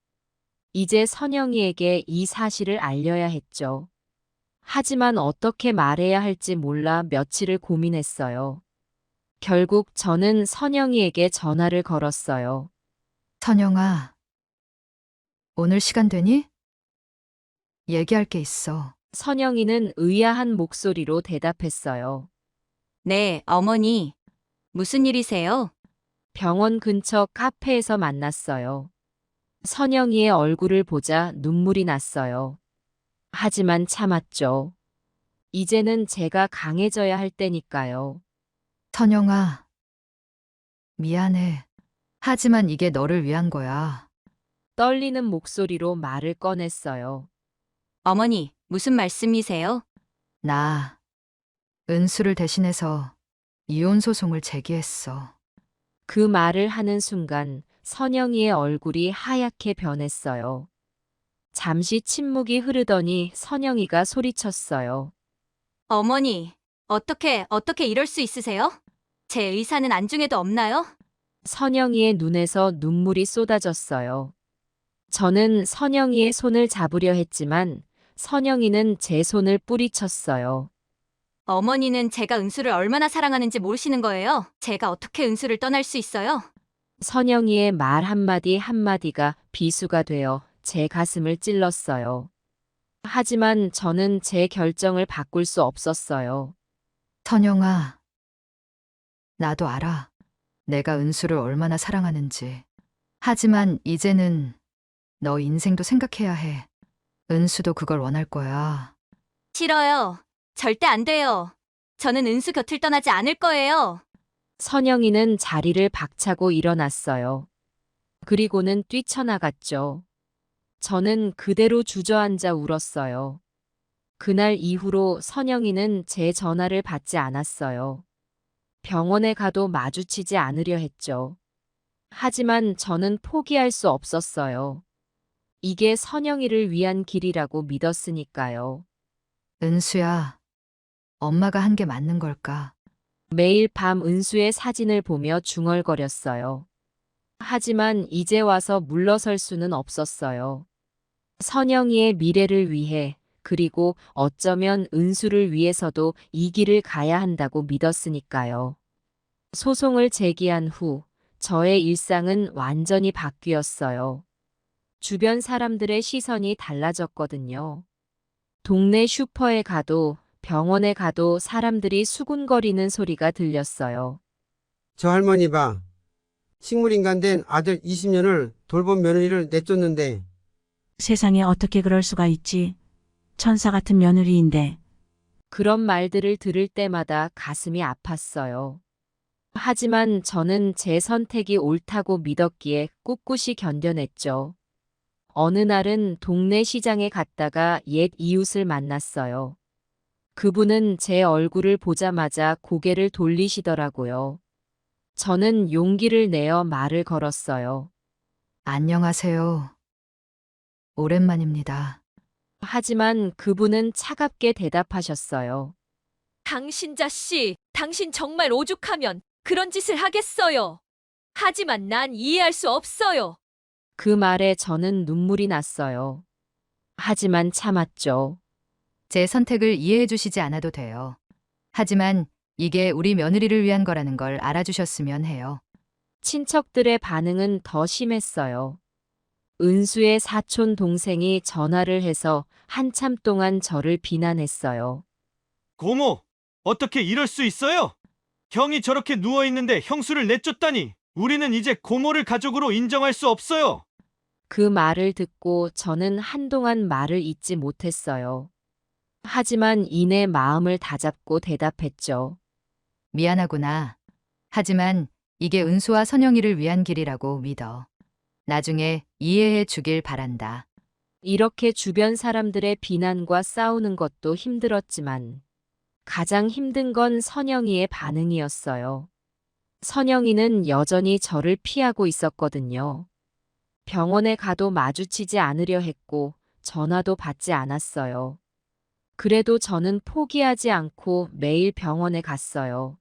이제 선영이에게 이 사실을 알려야 했죠. 하지만 어떻게 말해야 할지 몰라 며칠을 고민했어요. 결국 저는 선영이에게 전화를 걸었어요. 선영아, 오늘 시간 되니? 얘기할 게 있어. 선영이는 의아한 목소리로 대답했어요. 네, 어머니. 무슨 일이세요? 병원 근처 카페에서 만났어요. 선영이의 얼굴을 보자 눈물이 났어요. 하지만 참았죠. 이제는 제가 강해져야 할 때니까요. 선영아, 미안해. 하지만 이게 너를 위한 거야. 떨리는 목소리로 말을 꺼냈어요. 어머니, 무슨 말씀이세요? 나 은수를 대신해서 이혼 소송을 제기했어. 그 말을 하는 순간 선영이의 얼굴이 하얗게 변했어요. 잠시 침묵이 흐르더니 선영이가 소리쳤어요. 어머니, 어떻게 이럴 수 있으세요? 제 의사는 안중에도 없나요? 선영이의 눈에서 눈물이 쏟아졌어요. 저는 선영이의 손을 잡으려 했지만 선영이는 제 손을 뿌리쳤어요. 어머니는 제가 은수를 얼마나 사랑하는지 모르시는 거예요. 제가 어떻게 은수를 떠날 수 있어요? 선영이의 말 한마디 한마디가 비수가 되어 제 가슴을 찔렀어요. 하지만 저는 제 결정을 바꿀 수 없었어요. 선영아, 나도 알아. 내가 은수를 얼마나 사랑하는지. 하지만 이제는 너 인생도 생각해야 해. 은수도 그걸 원할 거야. 싫어요. 절대 안 돼요. 저는 은수 곁을 떠나지 않을 거예요. 선영이는 자리를 박차고 일어났어요. 그리고는 뛰쳐나갔죠. 저는 그대로 주저앉아 울었어요. 그날 이후로 선영이는 제 전화를 받지 않았어요. 병원에 가도 마주치지 않으려 했죠. 하지만 저는 포기할 수 없었어요. 이게 선영이를 위한 길이라고 믿었으니까요. 은수야, 엄마가 한 게 맞는 걸까? 매일 밤 은수의 사진을 보며 중얼거렸어요. 하지만 이제 와서 물러설 수는 없었어요. 선영이의 미래를 위해, 그리고 어쩌면 은수를 위해서도 이 길을 가야 한다고 믿었으니까요. 소송을 제기한 후 저의 일상은 완전히 바뀌었어요. 주변 사람들의 시선이 달라졌거든요. 동네 슈퍼에 가도 병원에 가도 사람들이 수군거리는 소리가 들렸어요. 저 할머니 봐. 식물인간 된 아들 20년을 돌본 며느리를 내쫓는데. 세상에 어떻게 그럴 수가 있지? 천사 같은 며느리인데. 그런 말들을 들을 때마다 가슴이 아팠어요. 하지만 저는 제 선택이 옳다고 믿었기에 꿋꿋이 견뎌냈죠. 어느 날은 동네 시장에 갔다가 옛 이웃을 만났어요. 그분은 제 얼굴을 보자마자 고개를 돌리시더라고요. 저는 용기를 내어 말을 걸었어요. 안녕하세요. 오랜만입니다. 하지만 그분은 차갑게 대답하셨어요. 당신자 씨, 당신 정말 오죽하면 그런 짓을 하겠어요. 하지만 난 이해할 수 없어요. 그 말에 저는 눈물이 났어요. 하지만 참았죠. 제 선택을 이해해 주시지 않아도 돼요. 하지만 이게 우리 며느리를 위한 거라는 걸 알아주셨으면 해요. 친척들의 반응은 더 심했어요. 은수의 사촌 동생이 전화를 해서 한참 동안 저를 비난했어요. 고모, 어떻게 이럴 수 있어요? 형이 저렇게 누워있는데 형수를 내쫓다니. 우리는 이제 고모를 가족으로 인정할 수 없어요. 그 말을 듣고 저는 한동안 말을 잇지 못했어요. 하지만 이내 마음을 다잡고 대답했죠. 미안하구나. 하지만 이게 은수와 선영이를 위한 길이라고 믿어. 나중에 이해해 주길 바란다. 이렇게 주변 사람들의 비난과 싸우는 것도 힘들었지만 가장 힘든 건 선영이의 반응이었어요. 선영이는 여전히 저를 피하고 있었거든요. 병원에 가도 마주치지 않으려 했고 전화도 받지 않았어요. 그래도 저는 포기하지 않고 매일 병원에 갔어요.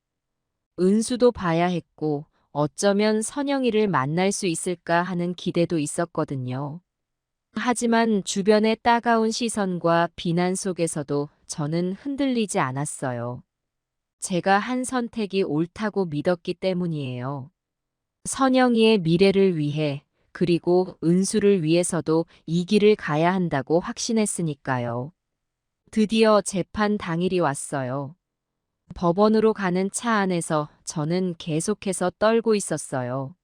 은수도 봐야 했고 어쩌면 선영이를 만날 수 있을까 하는 기대도 있었거든요. 하지만 주변의 따가운 시선과 비난 속에서도 저는 흔들리지 않았어요. 제가 한 선택이 옳다고 믿었기 때문이에요. 선영이의 미래를 위해 그리고 은수를 위해서도 이 길을 가야 한다고 확신했으니까요. 드디어 재판 당일이 왔어요. 법원으로 가는 차 안에서 저는 계속해서 떨고 있었어요.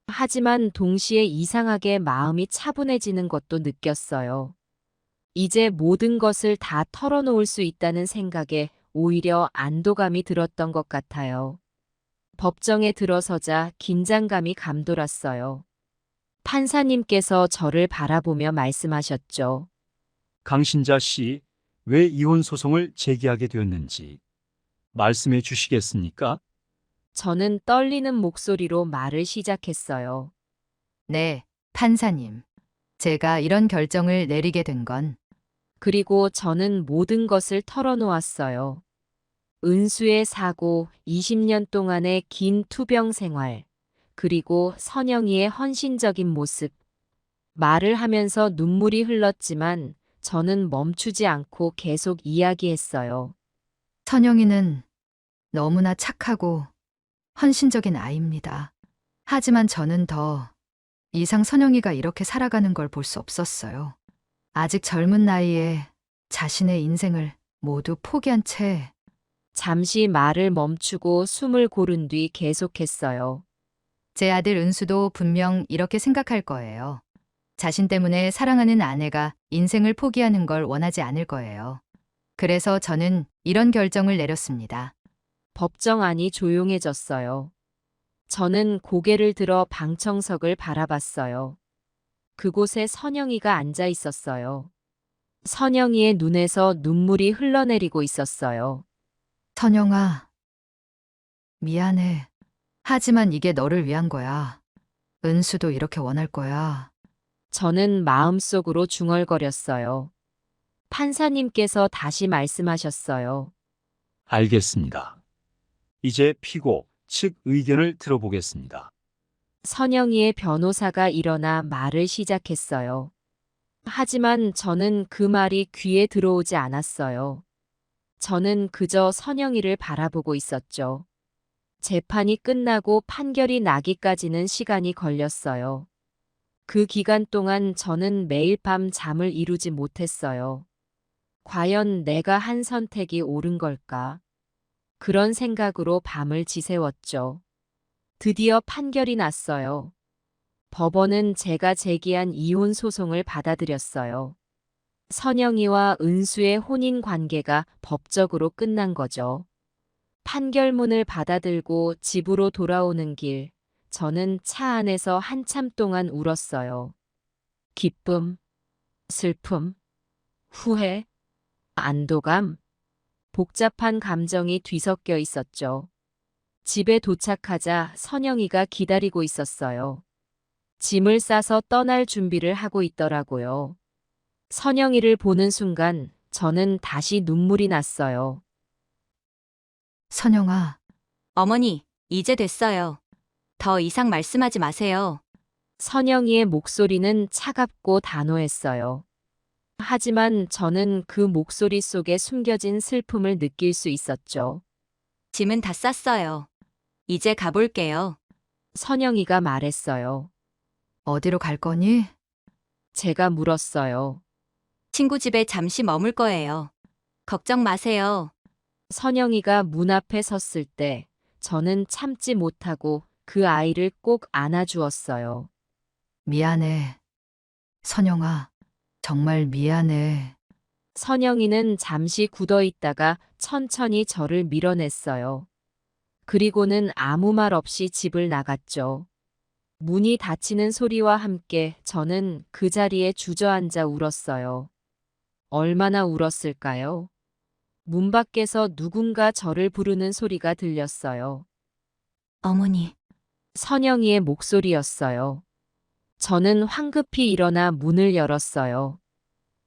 하지만 동시에 이상하게 마음이 차분해지는 것도 느꼈어요. 이제 모든 것을 다 털어놓을 수 있다는 생각에 오히려 안도감이 들었던 것 같아요. 법정에 들어서자 긴장감이 감돌았어요. 판사님께서 저를 바라보며 말씀하셨죠. 강신자 씨, 왜 이혼 소송을 제기하게 되었는지 말씀해 주시겠습니까? 저는 떨리는 목소리로 말을 시작했어요. 네, 판사님. 제가 이런 결정을 내리게 된 건 그리고 저는 모든 것을 털어놓았어요. 은수의 사고, 20년 동안의 긴 투병 생활, 그리고 선영이의 헌신적인 모습. 말을 하면서 눈물이 흘렀지만 저는 멈추지 않고 계속 이야기했어요. 선영이는 너무나 착하고 헌신적인 아이입니다. 하지만 저는 더 이상 선영이가 이렇게 살아가는 걸 볼 수 없었어요. 아직 젊은 나이에 자신의 인생을 모두 포기한 채 잠시 말을 멈추고 숨을 고른 뒤 계속했어요. 제 아들 은수도 분명 이렇게 생각할 거예요. 자신 때문에 사랑하는 아내가 인생을 포기하는 걸 원하지 않을 거예요. 그래서 저는 이런 결정을 내렸습니다. 법정 안이 조용해졌어요. 저는 고개를 들어 방청석을 바라봤어요. 그곳에 선영이가 앉아 있었어요. 선영이의 눈에서 눈물이 흘러내리고 있었어요. 선영아, 미안해. 하지만 이게 너를 위한 거야. 은수도 이렇게 원할 거야. 저는 마음속으로 중얼거렸어요. 판사님께서 다시 말씀하셨어요. 알겠습니다. 이제 피고 측 의견을 들어보겠습니다. 선영이의 변호사가 일어나 말을 시작했어요. 하지만 저는 그 말이 귀에 들어오지 않았어요. 저는 그저 선영이를 바라보고 있었죠. 재판이 끝나고 판결이 나기까지는 시간이 걸렸어요. 그 기간 동안 저는 매일 밤 잠을 이루지 못했어요. 과연 내가 한 선택이 옳은 걸까? 그런 생각으로 밤을 지새웠죠. 드디어 판결이 났어요. 법원은 제가 제기한 이혼 소송을 받아들였어요. 선영이와 은수의 혼인 관계가 법적으로 끝난 거죠. 판결문을 받아들고 집으로 돌아오는 길, 저는 차 안에서 한참 동안 울었어요. 기쁨, 슬픔, 후회, 안도감, 복잡한 감정이 뒤섞여 있었죠. 집에 도착하자 선영이가 기다리고 있었어요. 짐을 싸서 떠날 준비를 하고 있더라고요. 선영이를 보는 순간 저는 다시 눈물이 났어요. 선영아, 어머니, 이제 됐어요. 더 이상 말씀하지 마세요. 선영이의 목소리는 차갑고 단호했어요. 하지만 저는 그 목소리 속에 숨겨진 슬픔을 느낄 수 있었죠. 짐은 다 쌌어요. 이제 가볼게요. 선영이가 말했어요. 어디로 갈 거니? 제가 물었어요. 친구 집에 잠시 머물 거예요. 걱정 마세요. 선영이가 문 앞에 섰을 때 저는 참지 못하고 그 아이를 꼭 안아주었어요. 미안해. 선영아, 정말 미안해. 선영이는 잠시 굳어 있다가 천천히 저를 밀어냈어요. 그리고는 아무 말 없이 집을 나갔죠. 문이 닫히는 소리와 함께 저는 그 자리에 주저앉아 울었어요. 얼마나 울었을까요? 문 밖에서 누군가 저를 부르는 소리가 들렸어요. 어머니. 선영이의 목소리였어요. 저는 황급히 일어나 문을 열었어요.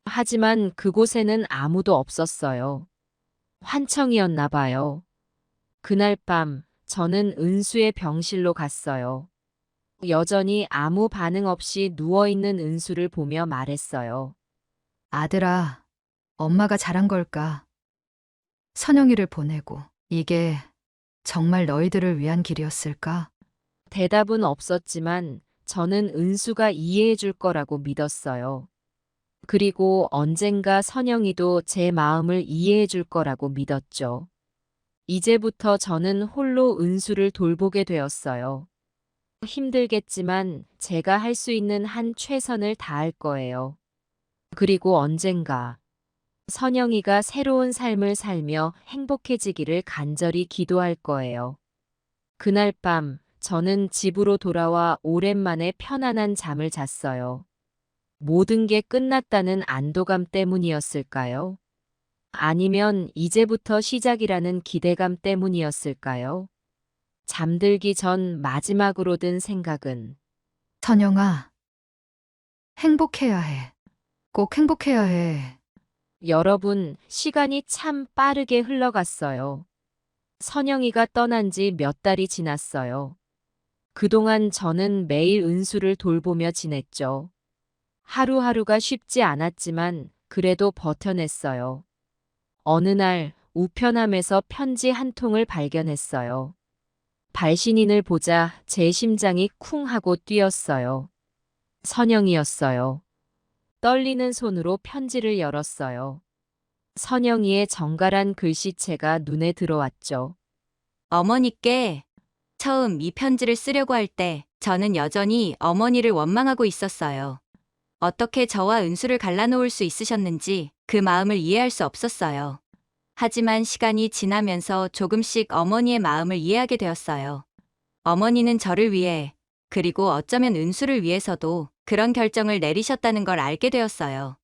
하지만 그곳에는 아무도 없었어요. 환청이었나 봐요. 그날 밤 저는 은수의 병실로 갔어요. 여전히 아무 반응 없이 누워있는 은수를 보며 말했어요. 아들아, 엄마가 잘한 걸까? 선영이를 보내고 이게 정말 너희들을 위한 길이었을까? 대답은 없었지만 저는 은수가 이해해 줄 거라고 믿었어요. 그리고 언젠가 선영이도 제 마음을 이해해 줄 거라고 믿었죠. 이제부터 저는 홀로 은수를 돌보게 되었어요. 힘들겠지만 제가 할 수 있는 한 최선을 다할 거예요. 그리고 언젠가 선영이가 새로운 삶을 살며 행복해지기를 간절히 기도할 거예요. 그날 밤 저는 집으로 돌아와 오랜만에 편안한 잠을 잤어요. 모든 게 끝났다는 안도감 때문이었을까요? 아니면 이제부터 시작이라는 기대감 때문이었을까요? 잠들기 전 마지막으로 든 생각은 선영아, 행복해야 해. 꼭 행복해야 해. 여러분, 시간이 참 빠르게 흘러갔어요. 선영이가 떠난 지 몇 달이 지났어요. 그동안 저는 매일 은수를 돌보며 지냈죠. 하루하루가 쉽지 않았지만 그래도 버텨냈어요. 어느 날 우편함에서 편지 한 통을 발견했어요. 발신인을 보자 제 심장이 쿵 하고 뛰었어요. 선영이였어요. 떨리는 손으로 편지를 열었어요. 선영이의 정갈한 글씨체가 눈에 들어왔죠. 어머니께 처음 이 편지를 쓰려고 할 때 저는 여전히 어머니를 원망하고 있었어요. 어떻게 저와 은수를 갈라놓을 수 있으셨는지 그 마음을 이해할 수 없었어요. 하지만 시간이 지나면서 조금씩 어머니의 마음을 이해하게 되었어요. 어머니는 저를 위해, 그리고 어쩌면 은수를 위해서도 그런 결정을 내리셨다는 걸 알게 되었어요.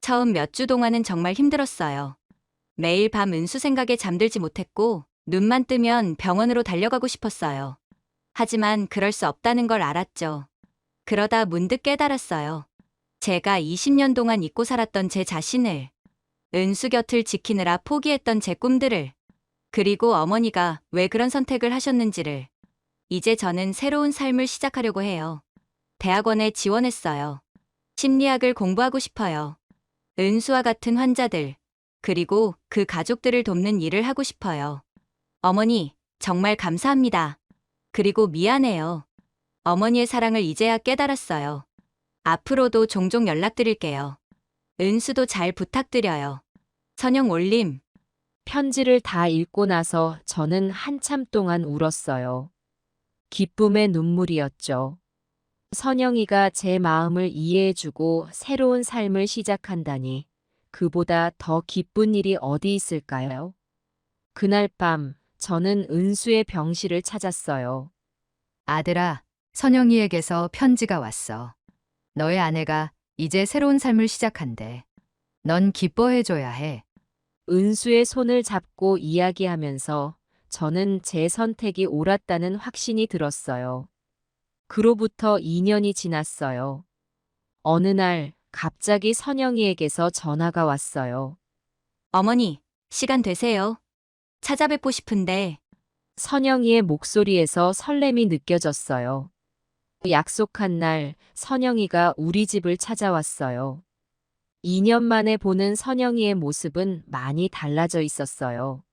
처음 몇 주 동안은 정말 힘들었어요. 매일 밤 은수 생각에 잠들지 못했고 눈만 뜨면 병원으로 달려가고 싶었어요. 하지만 그럴 수 없다는 걸 알았죠. 그러다 문득 깨달았어요. 제가 20년 동안 잊고 살았던 제 자신을, 은수 곁을 지키느라 포기했던 제 꿈들을, 그리고 어머니가 왜 그런 선택을 하셨는지를. 이제 저는 새로운 삶을 시작하려고 해요. 대학원에 지원했어요. 심리학을 공부하고 싶어요. 은수와 같은 환자들, 그리고 그 가족들을 돕는 일을 하고 싶어요. 어머니, 정말 감사합니다. 그리고 미안해요. 어머니의 사랑을 이제야 깨달았어요. 앞으로도 종종 연락드릴게요. 은수도 잘 부탁드려요. 선영 올림. 편지를 다 읽고 나서 저는 한참 동안 울었어요. 기쁨의 눈물이었죠. 선영이가 제 마음을 이해해주고 새로운 삶을 시작한다니 그보다 더 기쁜 일이 어디 있을까요? 그날 밤 저는 은수의 병실을 찾았어요. 아들아, 선영이에게서 편지가 왔어. 너의 아내가 이제 새로운 삶을 시작한대. 넌 기뻐해줘야 해. 은수의 손을 잡고 이야기하면서 저는 제 선택이 옳았다는 확신이 들었어요. 그로부터 2년이 지났어요. 어느 날 갑자기 선영이에게서 전화가 왔어요. 어머니, 시간 되세요? 찾아뵙고 싶은데. 선영이의 목소리에서 설렘이 느껴졌어요. 약속한 날 선영이가 우리 집을 찾아왔어요. 2년 만에 보는 선영이의 모습은 많이 달라져 있었어요.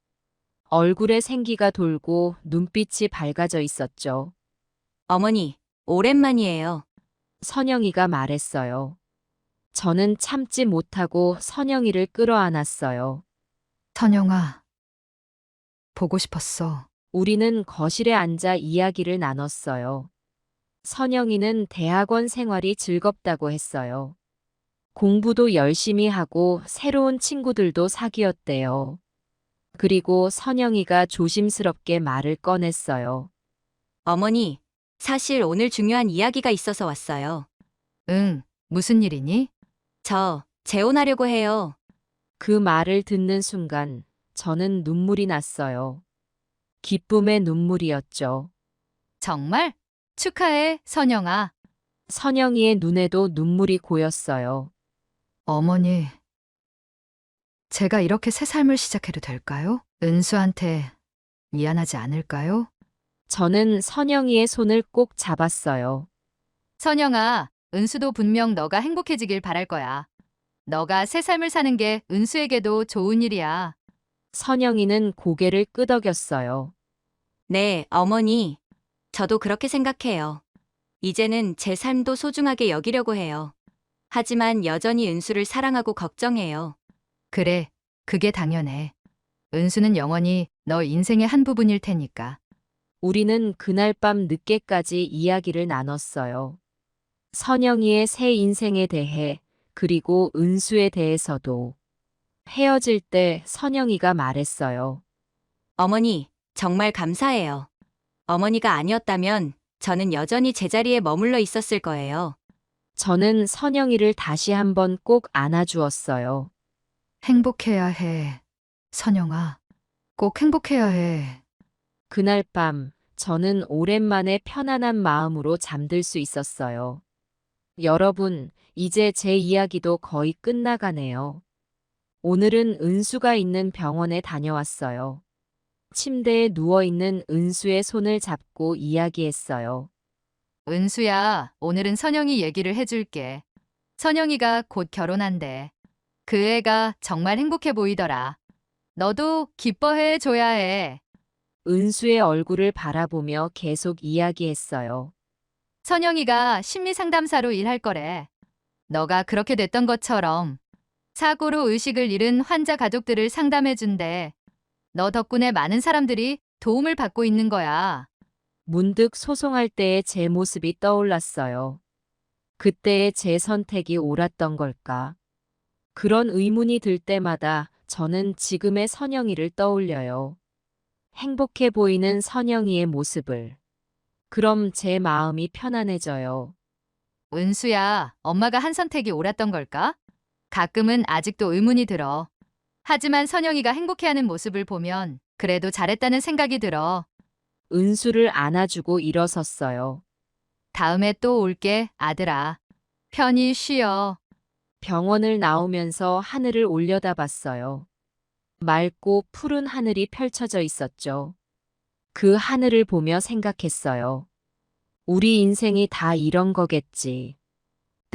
얼굴에 생기가 돌고 눈빛이 밝아져 있었죠. 어머니, 오랜만이에요. 선영이가 말했어요. 저는 참지 못하고 선영이를 끌어안았어요. 선영아, 보고 싶었어. 우리는 거실에 앉아 이야기를 나눴어요. 선영이는 대학원 생활이 즐겁다고 했어요. 공부도 열심히 하고 새로운 친구들도 사귀었대요. 그리고 선영이가 조심스럽게 말을 꺼냈어요. 어머니, 사실 오늘 중요한 이야기가 있어서 왔어요. 응, 무슨 일이니? 저 재혼하려고 해요. 그 말을 듣는 순간 저는 눈물이 났어요. 기쁨의 눈물이었죠. 정말? 축하해, 선영아. 선영이의 눈에도 눈물이 고였어요. 어머니, 제가 이렇게 새 삶을 시작해도 될까요? 은수한테 미안하지 않을까요? 저는 선영이의 손을 꼭 잡았어요. 선영아, 은수도 분명 너가 행복해지길 바랄 거야. 너가 새 삶을 사는 게 은수에게도 좋은 일이야. 선영이는 고개를 끄덕였어요. 네, 어머니. 저도 그렇게 생각해요. 이제는 제 삶도 소중하게 여기려고 해요. 하지만 여전히 은수를 사랑하고 걱정해요. 그래, 그게 당연해. 은수는 영원히 너 인생의 한 부분일 테니까. 우리는 그날 밤 늦게까지 이야기를 나눴어요. 선영이의 새 인생에 대해 그리고 은수에 대해서도. 헤어질 때 선영이가 말했어요. 어머니, 정말 감사해요. 어머니가 아니었다면 저는 여전히 제자리에 머물러 있었을 거예요. 저는 선영이를 다시 한번 꼭 안아주었어요. 행복해야 해, 선영아. 꼭 행복해야 해. 그날 밤 저는 오랜만에 편안한 마음으로 잠들 수 있었어요. 여러분, 이제 제 이야기도 거의 끝나가네요. 오늘은 은수가 있는 병원에 다녀왔어요. 침대에 누워있는 은수의 손을 잡고 이야기했어요. 은수야, 오늘은 선영이 얘기를 해줄게. 선영이가 곧 결혼한대. 그 애가 정말 행복해 보이더라. 너도 기뻐해 줘야 해. 은수의 얼굴을 바라보며 계속 이야기했어요. 선영이가 심리상담사로 일할 거래. 너가 그렇게 됐던 것처럼 사고로 의식을 잃은 환자 가족들을 상담해준대. 너 덕분에 많은 사람들이 도움을 받고 있는 거야. 문득 소송할 때의 제 모습이 떠올랐어요. 그때의 제 선택이 옳았던 걸까? 그런 의문이 들 때마다 저는 지금의 선영이를 떠올려요. 행복해 보이는 선영이의 모습을. 그럼 제 마음이 편안해져요. 은수야, 엄마가 한 선택이 옳았던 걸까? 가끔은 아직도 의문이 들어. 하지만 선영이가 행복해하는 모습을 보면 그래도 잘했다는 생각이 들어. 은수를 안아주고 일어섰어요. 다음에 또 올게, 아들아. 편히 쉬어. 병원을 나오면서 하늘을 올려다봤어요. 맑고 푸른 하늘이 펼쳐져 있었죠. 그 하늘을 보며 생각했어요. 우리 인생이 다 이런 거겠지.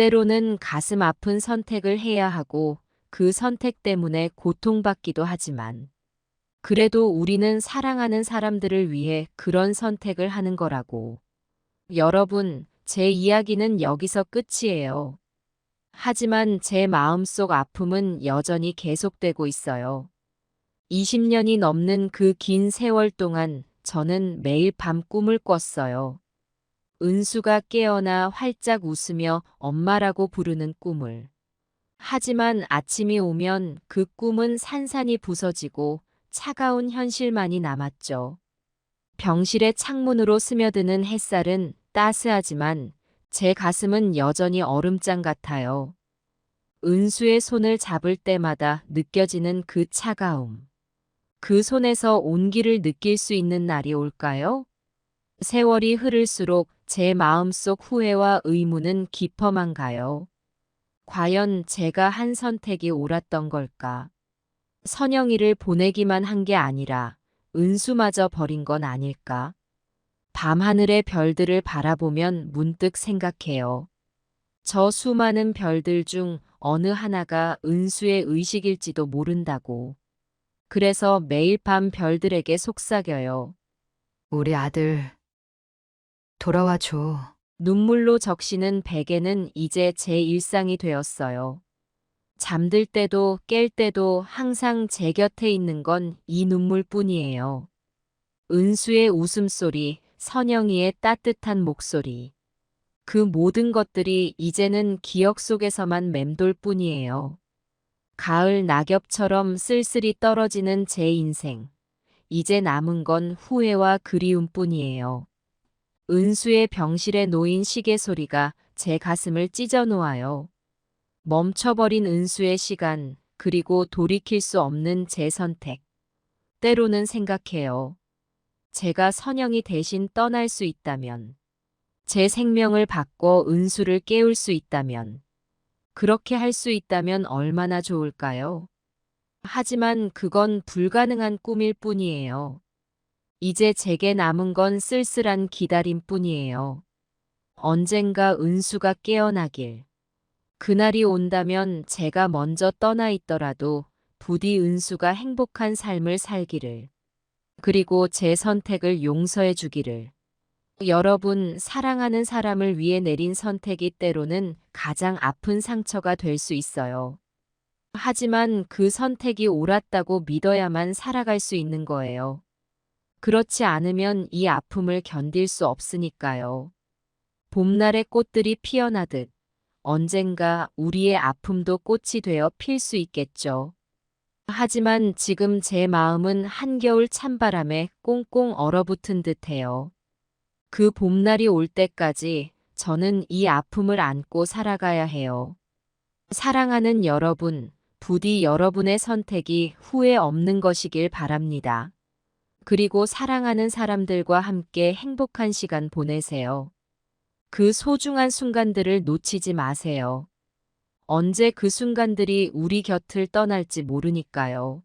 때로는 가슴 아픈 선택을 해야 하고 그 선택 때문에 고통받기도 하지만 그래도 우리는 사랑하는 사람들을 위해 그런 선택을 하는 거라고. 여러분, 제 이야기는 여기서 끝이에요. 하지만 제 마음속 아픔은 여전히 계속되고 있어요. 20년이 넘는 그 긴 세월 동안 저는 매일 밤 꿈을 꿨어요. 은수가 깨어나 활짝 웃으며 엄마라고 부르는 꿈을. 하지만 아침이 오면 그 꿈은 산산이 부서지고 차가운 현실만이 남았죠. 병실의 창문으로 스며드는 햇살은 따스하지만 제 가슴은 여전히 얼음장 같아요. 은수의 손을 잡을 때마다 느껴지는 그 차가움. 그 손에서 온기를 느낄 수 있는 날이 올까요? 세월이 흐를수록 제 마음속 후회와 의문은 깊어만 가요. 과연 제가 한 선택이 옳았던 걸까? 선영이를 보내기만 한 게 아니라 은수마저 버린 건 아닐까? 밤하늘의 별들을 바라보면 문득 생각해요. 저 수많은 별들 중 어느 하나가 은수의 의식일지도 모른다고. 그래서 매일 밤 별들에게 속삭여요. 우리 아들 돌아와 줘. 눈물로 적시는 베개는 이제 제 일상이 되었어요. 잠들 때도 깰 때도 항상 제 곁에 있는 건 이 눈물뿐이에요. 은수의 웃음소리, 선영이의 따뜻한 목소리. 그 모든 것들이 이제는 기억 속에서만 맴돌 뿐이에요. 가을 낙엽처럼 쓸쓸히 떨어지는 제 인생. 이제 남은 건 후회와 그리움뿐이에요. 은수의 병실에 놓인 시계 소리가 제 가슴을 찢어 놓아요. 멈춰버린 은수의 시간, 그리고 돌이킬 수 없는 제 선택. 때로는 생각해요. 제가 선영이 대신 떠날 수 있다면, 제 생명을 바꿔 은수를 깨울 수 있다면, 그렇게 할 수 있다면 얼마나 좋을까요? 하지만 그건 불가능한 꿈일 뿐이에요. 이제 제게 남은 건 쓸쓸한 기다림뿐이에요. 언젠가 은수가 깨어나길. 그날이 온다면 제가 먼저 떠나 있더라도 부디 은수가 행복한 삶을 살기를. 그리고 제 선택을 용서해 주기를. 여러분, 사랑하는 사람을 위해 내린 선택이 때로는 가장 아픈 상처가 될 수 있어요. 하지만 그 선택이 옳았다고 믿어야만 살아갈 수 있는 거예요. 그렇지 않으면 이 아픔을 견딜 수 없으니까요. 봄날의 꽃들이 피어나듯 언젠가 우리의 아픔도 꽃이 되어 필 수 있겠죠. 하지만 지금 제 마음은 한겨울 찬바람에 꽁꽁 얼어붙은 듯해요. 그 봄날이 올 때까지 저는 이 아픔을 안고 살아가야 해요. 사랑하는 여러분, 부디 여러분의 선택이 후회 없는 것이길 바랍니다. 그리고 사랑하는 사람들과 함께 행복한 시간 보내세요. 그 소중한 순간들을 놓치지 마세요. 언제 그 순간들이 우리 곁을 떠날지 모르니까요.